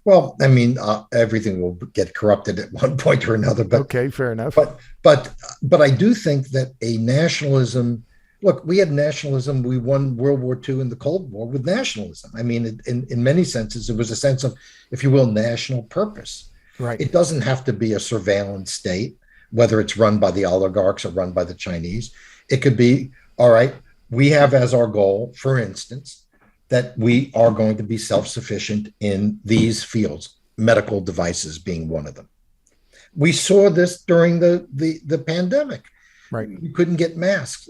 Well, I mean, everything will get corrupted at one point or another. But okay, fair enough. But I do think that a nationalism. Look, we had nationalism. We won World War II and the Cold War with nationalism. I mean, in many senses, it was a sense of, if you will, national purpose. Right. It doesn't have to be a surveillance state, whether it's run by the oligarchs or run by the Chinese. It could be, all right, we have as our goal, for instance, that we are going to be self-sufficient in these fields, medical devices being one of them. We saw this during the pandemic. Right. You couldn't get masks.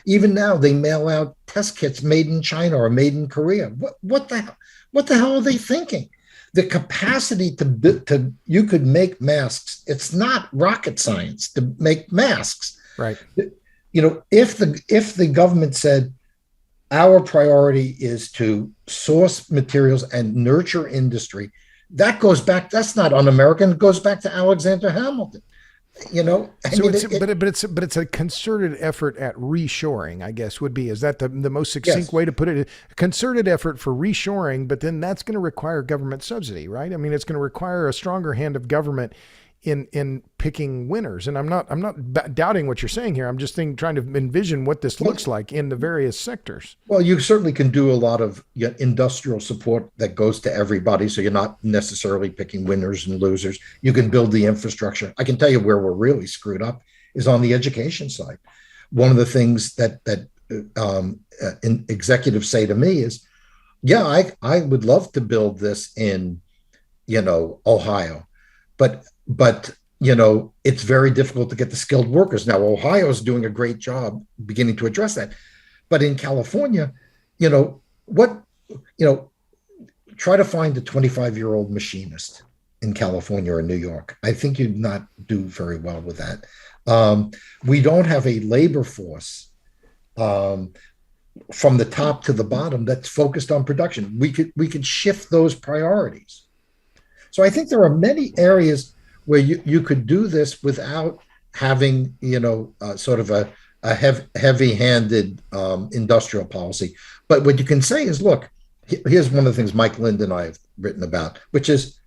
Even now they mail out test kits made in China or made in Korea. What the hell are they thinking? The capacity to you could make masks. It's not rocket science to make masks. Right. If the government said our priority is to source materials and nurture industry, that goes back. That's not un-American. It goes back to Alexander Hamilton. It's a concerted effort at reshoring, I guess, would be. Is that the most succinct way to put it? A concerted effort for reshoring, but then that's going to require government subsidy, right? I mean, it's going to require a stronger hand of government in picking winners. And I'm not doubting what you're saying here. I'm just trying to envision what this looks like in the various sectors. Well, you certainly can do a lot of industrial support that goes to everybody. So you're not necessarily picking winners and losers. You can build the infrastructure. I can tell you where we're really screwed up is on the education side. One of the things that executives say to me is, yeah, I would love to build this in, Ohio, but it's very difficult to get the skilled workers. Now, Ohio is doing a great job beginning to address that. But in California, try to find a 25-year-old machinist in California or New York. I think you'd not do very well with that. We don't have a labor force from the top to the bottom that's focused on production. We could shift those priorities. So I think there are many areas where you could do this without having, sort of a heavy-handed industrial policy. But what you can say is, look, here's one of the things Mike Lind and I have written about, which is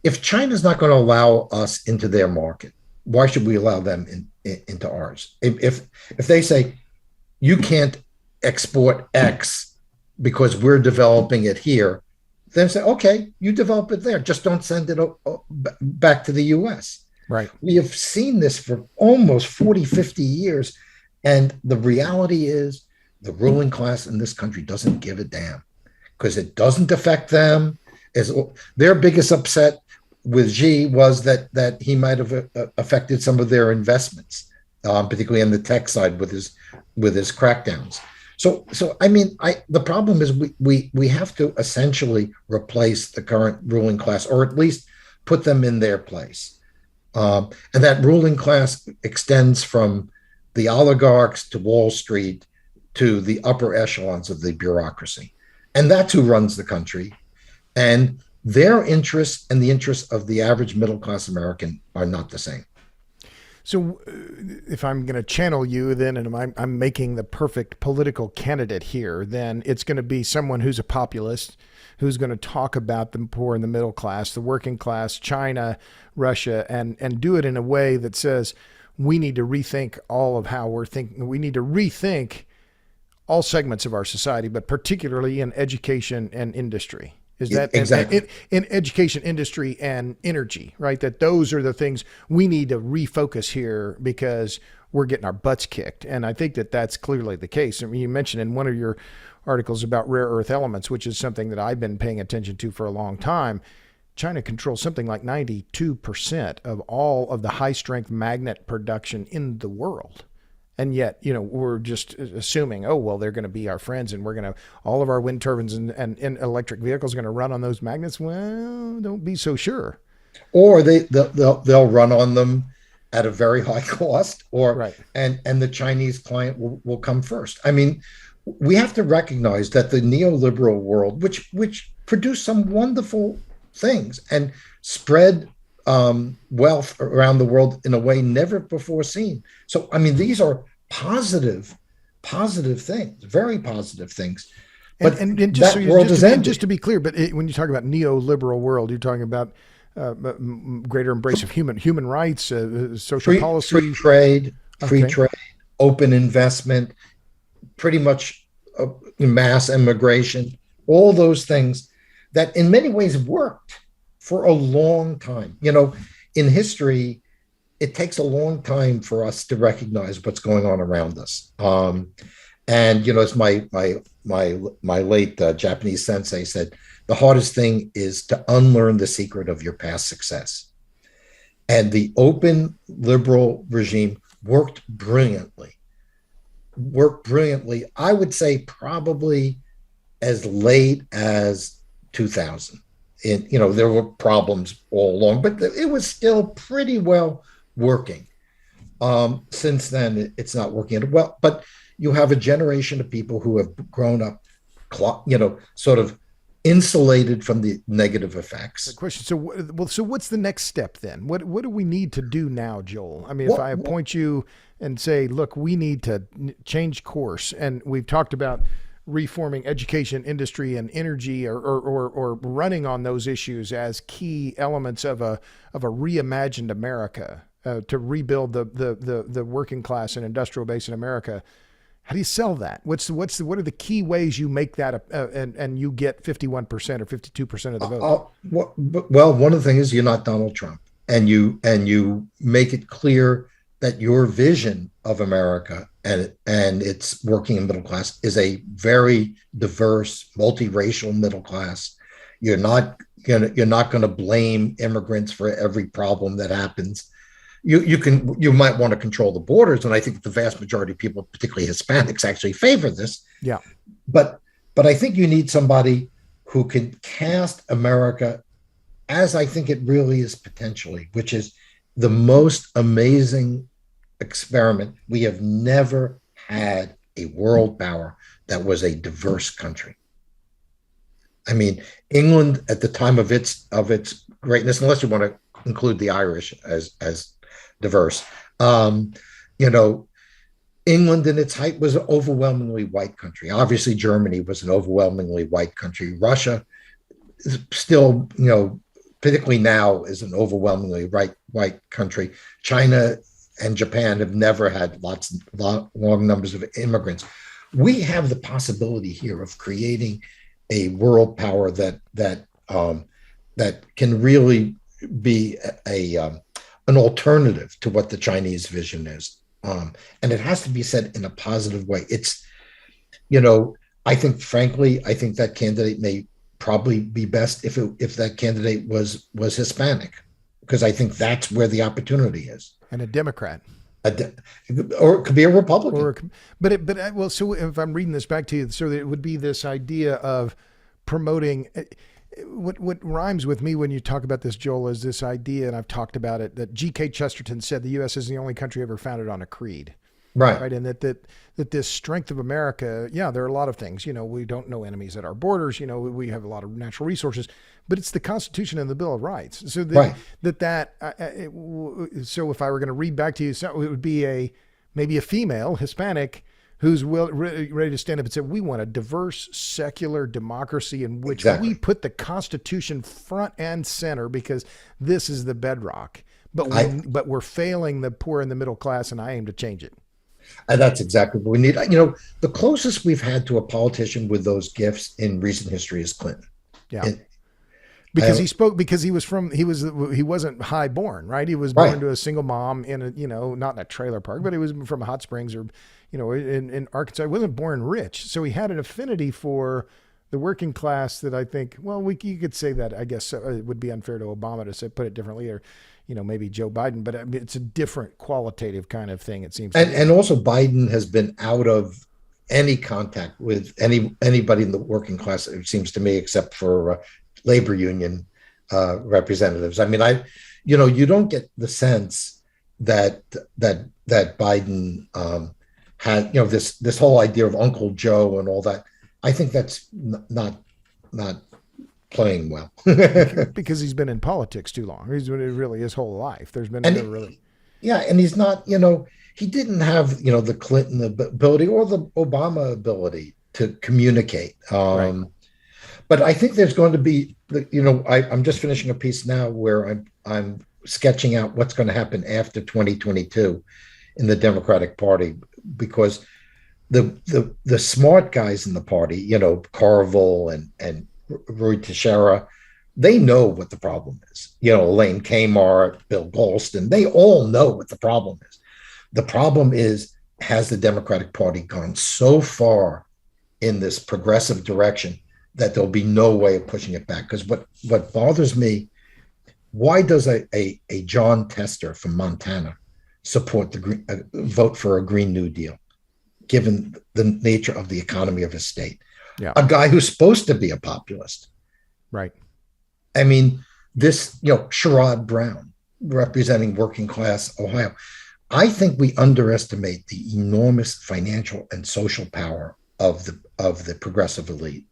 if China's not going to allow us into their market, why should we allow them into ours? If they say you can't export X because we're developing it here, then say, okay, you develop it there. Just don't send it back to the U.S. Right. We have seen this for almost 40, 50 years. And the reality is the ruling class in this country doesn't give a damn because it doesn't affect them. Their biggest upset with Xi was that he might have affected some of their investments, particularly on the tech side with his crackdowns. So I mean, the problem is we have to essentially replace the current ruling class, or at least put them in their place. And that ruling class extends from the oligarchs to Wall Street to the upper echelons of the bureaucracy. And that's who runs the country. And their interests and the interests of the average middle-class American are not the same. So if I'm going to channel you then, and I'm making the perfect political candidate here, then it's going to be someone who's a populist, who's going to talk about the poor and the middle class, the working class, China, Russia, and do it in a way that says we need to rethink all of how we're thinking. We need to rethink all segments of our society, but particularly in education and industry. Is that exactly in education, industry, and energy, right? That those are the things we need to refocus here because we're getting our butts kicked. And I think that that's clearly the case. I mean, you mentioned in one of your articles about rare earth elements, which is something that I've been paying attention to for a long time. China controls something like 92% of all of the high strength magnet production in the world. And yet, we're just assuming, oh, well, they're going to be our friends and we're going to, all of our wind turbines and electric vehicles are going to run on those magnets. Well, don't be so sure. Or they'll run on them at a very high cost, or right. and the Chinese client will come first. I mean, we have to recognize that the neoliberal world, which produced some wonderful things and spread wealth around the world in a way never before seen. So, I mean, these are positive things, very positive things. But just to be clear, but when you talk about neoliberal world, you're talking about greater embrace of human rights, social policy, free trade, open investment, pretty much mass immigration, all those things that in many ways worked for a long time. In history, it takes a long time for us to recognize what's going on around us. And as my late Japanese sensei said, the hardest thing is to unlearn the secret of your past success. And the open liberal regime worked brilliantly. I would say probably as late as 2000. And, there were problems all along, but it was still pretty well working. Since then, it's not working well. But you have a generation of people who have grown up, sort of insulated from the negative effects. Good question. So what's the next step then? What do we need to do now, Joel? I mean, if I appoint you and say, look, we need to change course, and we've talked about reforming education, industry, and energy, or running on those issues as key elements of a reimagined America, to rebuild the working class and industrial base in America. How do you sell that? What are the key ways you make that and you get 51% or 52% of the vote? Well, one of the things is you're not Donald Trump, and you make it clear that your vision of America and its working and middle class is a very diverse, multiracial middle class. You're not gonna blame immigrants for every problem that happens. You might want to control the borders, and I think the vast majority of people, particularly Hispanics, actually favor this. Yeah. But I think you need somebody who can cast America as I think it really is potentially, which is the most amazing experiment. We have never had a world power that was a diverse country. I mean, England at the time of its greatness, unless you want to include the Irish as diverse. England in its height was an overwhelmingly white country. Obviously, Germany was an overwhelmingly white country. Russia is still, particularly now, is an overwhelmingly white country. China and Japan have never had long numbers of immigrants. We have the possibility here of creating a world power that can really be an alternative to what the Chinese vision is. And it has to be said in a positive way. It's, I think that candidate may probably be best if that candidate was Hispanic, because I think that's where the opportunity is. And a Democrat. Or it could be a Republican. So if I'm reading this back to you, so it would be this idea of promoting. What rhymes with me when you talk about this, Joel, is this idea, and I've talked about it, that G.K. Chesterton said the U.S. is the only country ever founded on a creed. Right. And that this strength of America, there are a lot of things. We don't know enemies at our borders. We have a lot of natural resources, but it's the Constitution and the Bill of Rights. So so if I were going to read back to you, so it would be maybe a female Hispanic who's ready to stand up and say, we want a diverse, secular democracy in which we put the Constitution front and center because this is the bedrock. But we're failing the poor and the middle class, and I aim to change it. And that's exactly what we need. The closest we've had to a politician with those gifts in recent history is Clinton. Yeah. Because he wasn't high born, right? He was born to a single mom in not in a trailer park, but he was from Hot Springs or, in Arkansas. He wasn't born rich. So he had an affinity for the working class that I think, you could say that, I guess it would be unfair to Obama to put it differently, or, maybe Joe Biden, but I mean, it's a different qualitative kind of thing, it seems. And also Biden has been out of any contact with anybody in the working class, it seems to me, except for labor union representatives. I mean, you don't get the sense that Biden had, this whole idea of Uncle Joe and all that. I think that's not playing well. Because he's been in politics too long. He's been really his whole life. There's been and he's not, he didn't have, the Clinton ability or the Obama ability to communicate. Right. But I think there's going to be, I'm just finishing a piece now where I'm sketching out what's going to happen after 2022 in the Democratic Party, because the smart guys in the party, Carville and Rui Teixeira, they know what the problem is. Elaine Kmart, Bill Galston, they all know what the problem is. The problem is, has the Democratic Party gone so far in this progressive direction that there'll be no way of pushing it back. Because what bothers me, why does a John Tester from Montana support vote for a Green New Deal, given the nature of the economy of his state? Yeah. A guy who's supposed to be a populist. Right. I mean, this, Sherrod Brown representing working class Ohio. I think we underestimate the enormous financial and social power of the progressive elite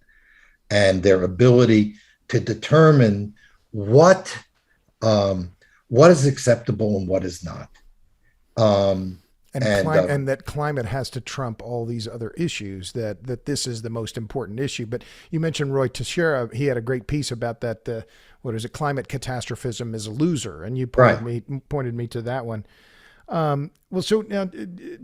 and their ability to determine what is acceptable and what is not. And that climate has to trump all these other issues, that this is the most important issue. But you mentioned Roy Teixeira. He had a great piece about that. What is it? Climate catastrophism is a loser. And you pointed me to that one. Well, so now,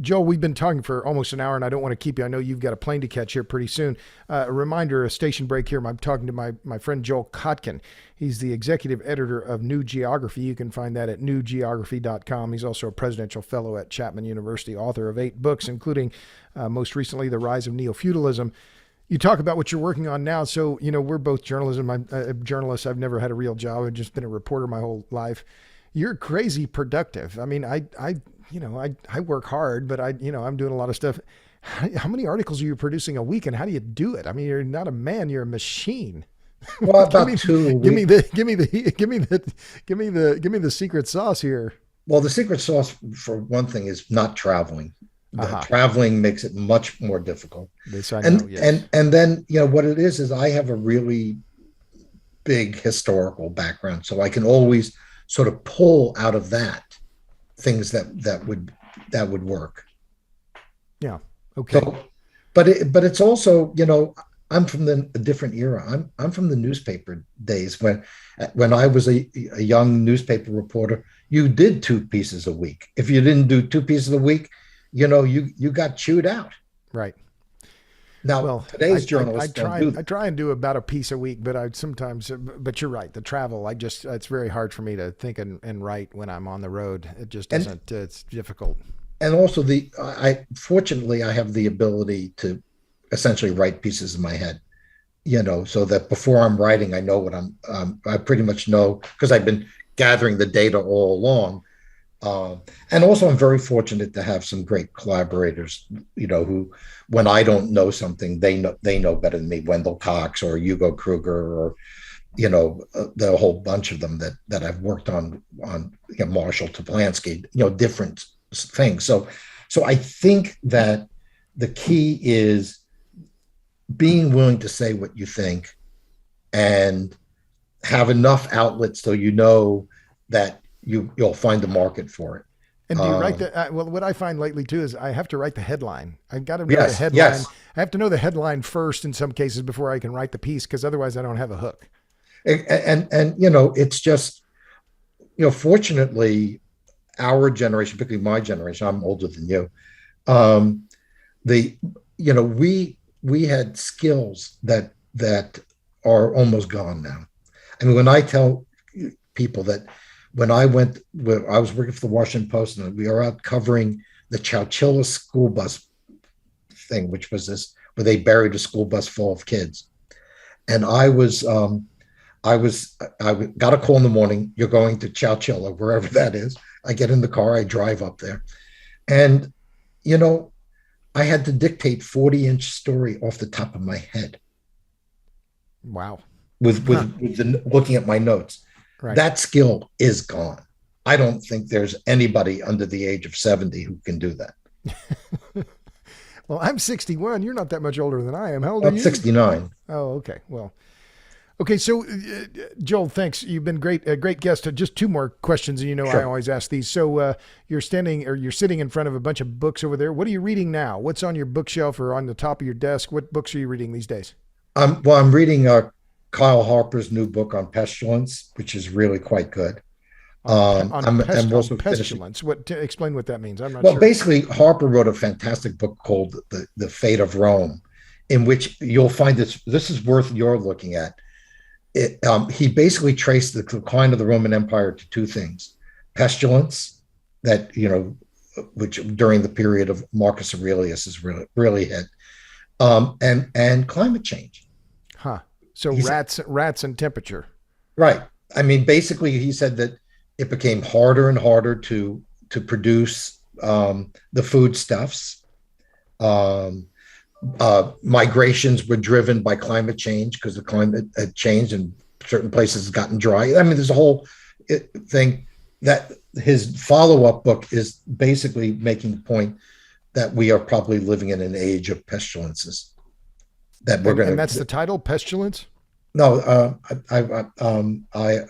Joel, we've been talking for almost an hour, and I don't want to keep you. I know you've got a plane to catch here pretty soon. A reminder, a station break here. I'm talking to my friend Joel Kotkin. He's the executive editor of New Geography. You can find that at newgeography.com. He's also a presidential fellow at Chapman University, author of 8 books, including most recently, The Rise of Neo-Feudalism. You talk about what you're working on now. So, we're both journalism. I'm journalists. I've never had a real job. I've just been a reporter my whole life. You're crazy productive. I mean, I work hard, but I'm doing a lot of stuff. How many articles are you producing a week, and how do you do it? I mean, you're not a man, you're a machine. Well, about 2 give me the secret sauce here. Well, the secret sauce, for one thing, is not traveling. Traveling makes it much more difficult. This I know, yes. And then, what it is I have a really big historical background, so I can always sort of pull out of that things that would work. Yeah. Okay. So, but it's also, I'm from a different era. I'm from the newspaper days when I was a young newspaper reporter. You did 2 pieces a week. If you didn't do 2 pieces a week, you got chewed out. Right. Now, today's journalists I try and do about a piece a week, but but you're right. The travel, it's very hard for me to think and write when I'm on the road. It just doesn't, it's difficult. And also fortunately, I have the ability to essentially write pieces in my head, so that before I'm writing, I know what I pretty much know, because I've been gathering the data all along. And also, I'm very fortunate to have some great collaborators, who, when I don't know something, they know better than me. Wendell Cox or Hugo Kruger, or the whole bunch of them that I've worked on Marshall Toplansky, different things. So I think that the key is being willing to say what you think and have enough outlets so that you'll find a market for it. And do you write what I find lately too is I have to write the headline. I've got to know the headline. Yes. I have to know the headline first in some cases before I can write the piece, because otherwise I don't have a hook. And it's just, fortunately, our generation, particularly my generation, I'm older than you. We had skills that are almost gone now. I mean, when I tell people that when I was working for the Washington Post, and we were out covering the Chowchilla school bus thing, which was this, where they buried a school bus full of kids. And I got a call in the morning, you're going to Chowchilla, wherever that is. I get in the car, I drive up there. And, I had to dictate 40-inch story off the top of my head. Wow. With looking at my notes. Right. That skill is gone. I don't think there's anybody under the age of 70 who can do that. Well, I'm 61. You're not that much older than I am. How old are you? I'm 69. Oh, okay. Well, okay. So, Joel, thanks. You've been a great guest. Just 2 more questions. Sure. I always ask these. So you're sitting in front of a bunch of books over there. What are you reading now? What's on your bookshelf or on the top of your desk? What books are you reading these days? I'm reading Kyle Harper's new book on pestilence, which is really quite good. I'm also pestilence. Explain what that means. I'm not sure. Well, basically, Harper wrote a fantastic book called The Fate of Rome, in which you'll find this is worth your looking at. He basically traced the decline of the Roman Empire to 2 things: pestilence, that which during the period of Marcus Aurelius is really hit, and climate change. Huh. So rats and temperature. Right. I mean, basically, he said that it became harder and harder to produce the foodstuffs. Migrations were driven by climate change because the climate had changed and certain places had gotten dry. I mean, there's a whole thing that his follow-up book is basically making the point that we are probably living in an age of pestilences. That we're going to. And that's the title, Pestilence? No, I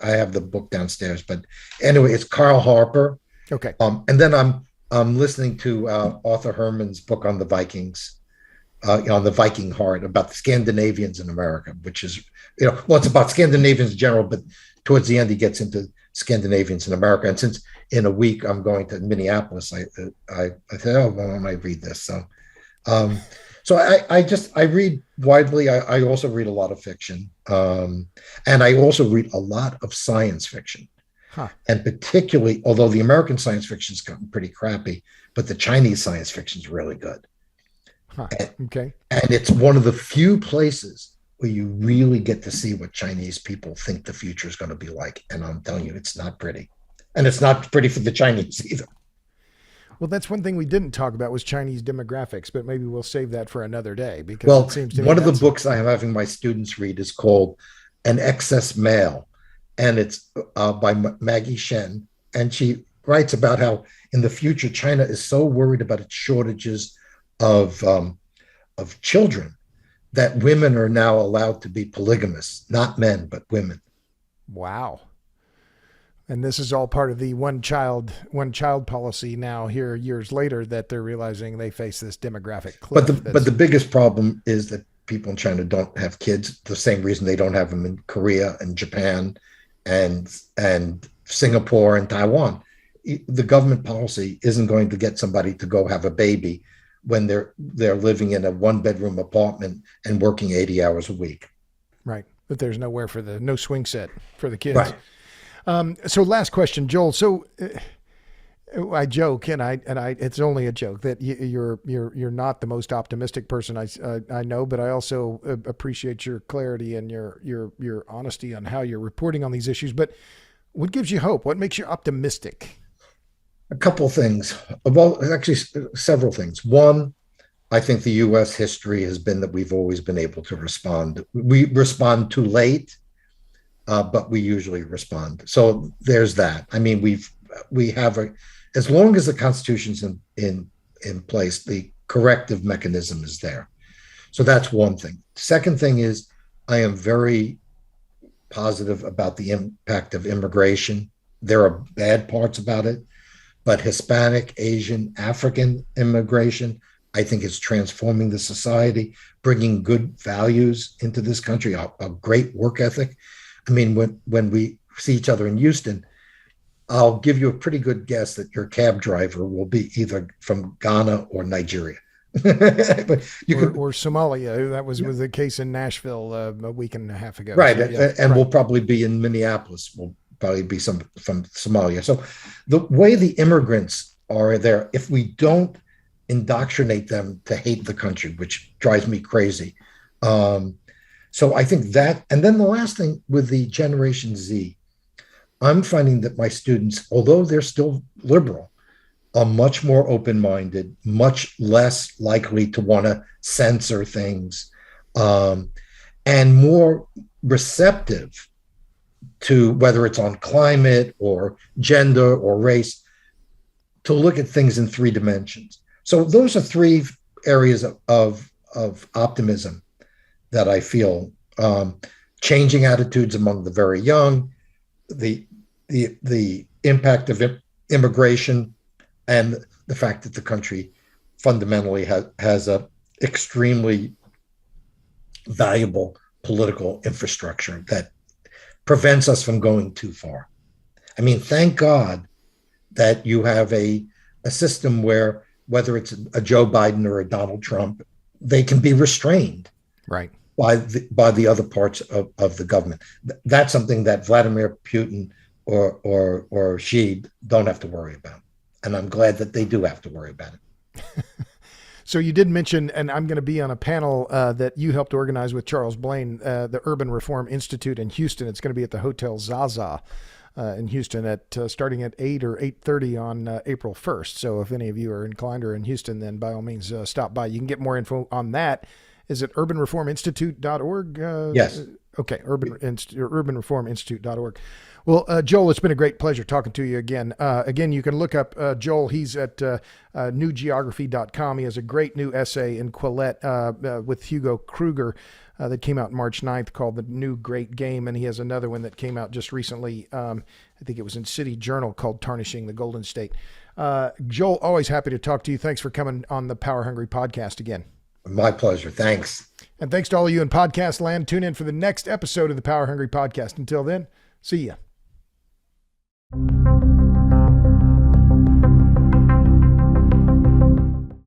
have the book downstairs, but anyway, it's Carl Harper. Okay. And then I'm listening to Arthur Herman's book on the Vikings, on the Viking heart, about the Scandinavians in America, which is, well, it's about Scandinavians in general, but towards the end he gets into Scandinavians in America. And since in a week I'm going to Minneapolis, I said, oh, why don't I read this? So, I read widely. I also read a lot of fiction, and I also read a lot of science fiction. Huh. And particularly, although the American science fiction's gotten pretty crappy, but the Chinese science fiction is really good. Huh. Okay. And it's one of the few places where you really get to see what Chinese people think the future is going to be like. And I'm telling you, it's not pretty. And it's not pretty for the Chinese either. Well, that's one thing we didn't talk about was Chinese demographics, but maybe we'll save that for another day. Because it seems to me one of the books I am having my students read is called An Excess Male. And it's by Maggie Shen. And she writes about how in the future, China is so worried about its shortages of children that women are now allowed to be polygamous, not men, but women. Wow. And this is all part of the one child policy now here years later that they're realizing they face this demographic cliff. But the biggest problem is that people in China don't have kids, the same reason they don't have them in Korea and Japan and Singapore and Taiwan. The government policy isn't going to get somebody to go have a baby when they're living in a 1-bedroom apartment and working 80 hours a week. Right. But there's nowhere no swing set for the kids. Right. So last question, Joel. So I joke, and it's only a joke that you're not the most optimistic person I know, but I also appreciate your clarity and your honesty on how you're reporting on these issues. But what gives you hope? What makes you optimistic? A couple of things. Well, actually, several things. One, I think the U.S. history has been that we've always been able to respond. We respond too late, but we usually respond. So there's that. I mean, we have as long as the Constitution's in place, the corrective mechanism is there. So that's one thing. Second thing is, I am very positive about the impact of immigration. There are bad parts about it, but Hispanic, Asian, African immigration, I think, is transforming the society, bringing good values into this country, a great work ethic. I mean, when we see each other in Houston, I'll give you a pretty good guess that your cab driver will be either from Ghana or Nigeria. But or Somalia. That was the case in Nashville a week and a half ago. Right. So, and we'll probably be in Minneapolis. We'll probably be some from Somalia. So the way the immigrants are there, if we don't indoctrinate them to hate the country, which drives me crazy. So I think that, and then the last thing with the Generation Z, I'm finding that my students, although they're still liberal, are much more open-minded, much less likely to want to censor things, and more receptive to whether it's on climate or gender or race, to look at things in 3 dimensions. So those are 3 areas of optimism that I feel. Changing attitudes among the very young, the impact of immigration, and the fact that the country fundamentally has a extremely valuable political infrastructure that prevents us from going too far. I mean, thank God that you have a system where, whether it's a Joe Biden or a Donald Trump, they can be restrained. Right. By the other parts of the government. That's something that Vladimir Putin or Xi don't have to worry about. And I'm glad that they do have to worry about it. So you did mention, and I'm going to be on a panel that you helped organize with Charles Blaine, the Urban Reform Institute in Houston. It's going to be at the Hotel Zaza in Houston at starting at 8 or 8:30 on April 1st. So if any of you are inclined or in Houston, then by all means stop by. You can get more info on that. Is it urbanreforminstitute.org? Yes. Okay, urbanreforminstitute.org. Well, Joel, it's been a great pleasure talking to you again. Again, you can look up Joel. He's at newgeography.com. He has a great new essay in Quillette with Hugo Kruger that came out March 9th called The New Great Game. And he has another one that came out just recently. I think it was in City Journal called Tarnishing the Golden State. Joel, always happy to talk to you. Thanks for coming on the Power Hungry podcast again. My pleasure. Thanks. And thanks to all of you in podcast land. Tune in for the next episode of the Power Hungry podcast. Until then, see ya.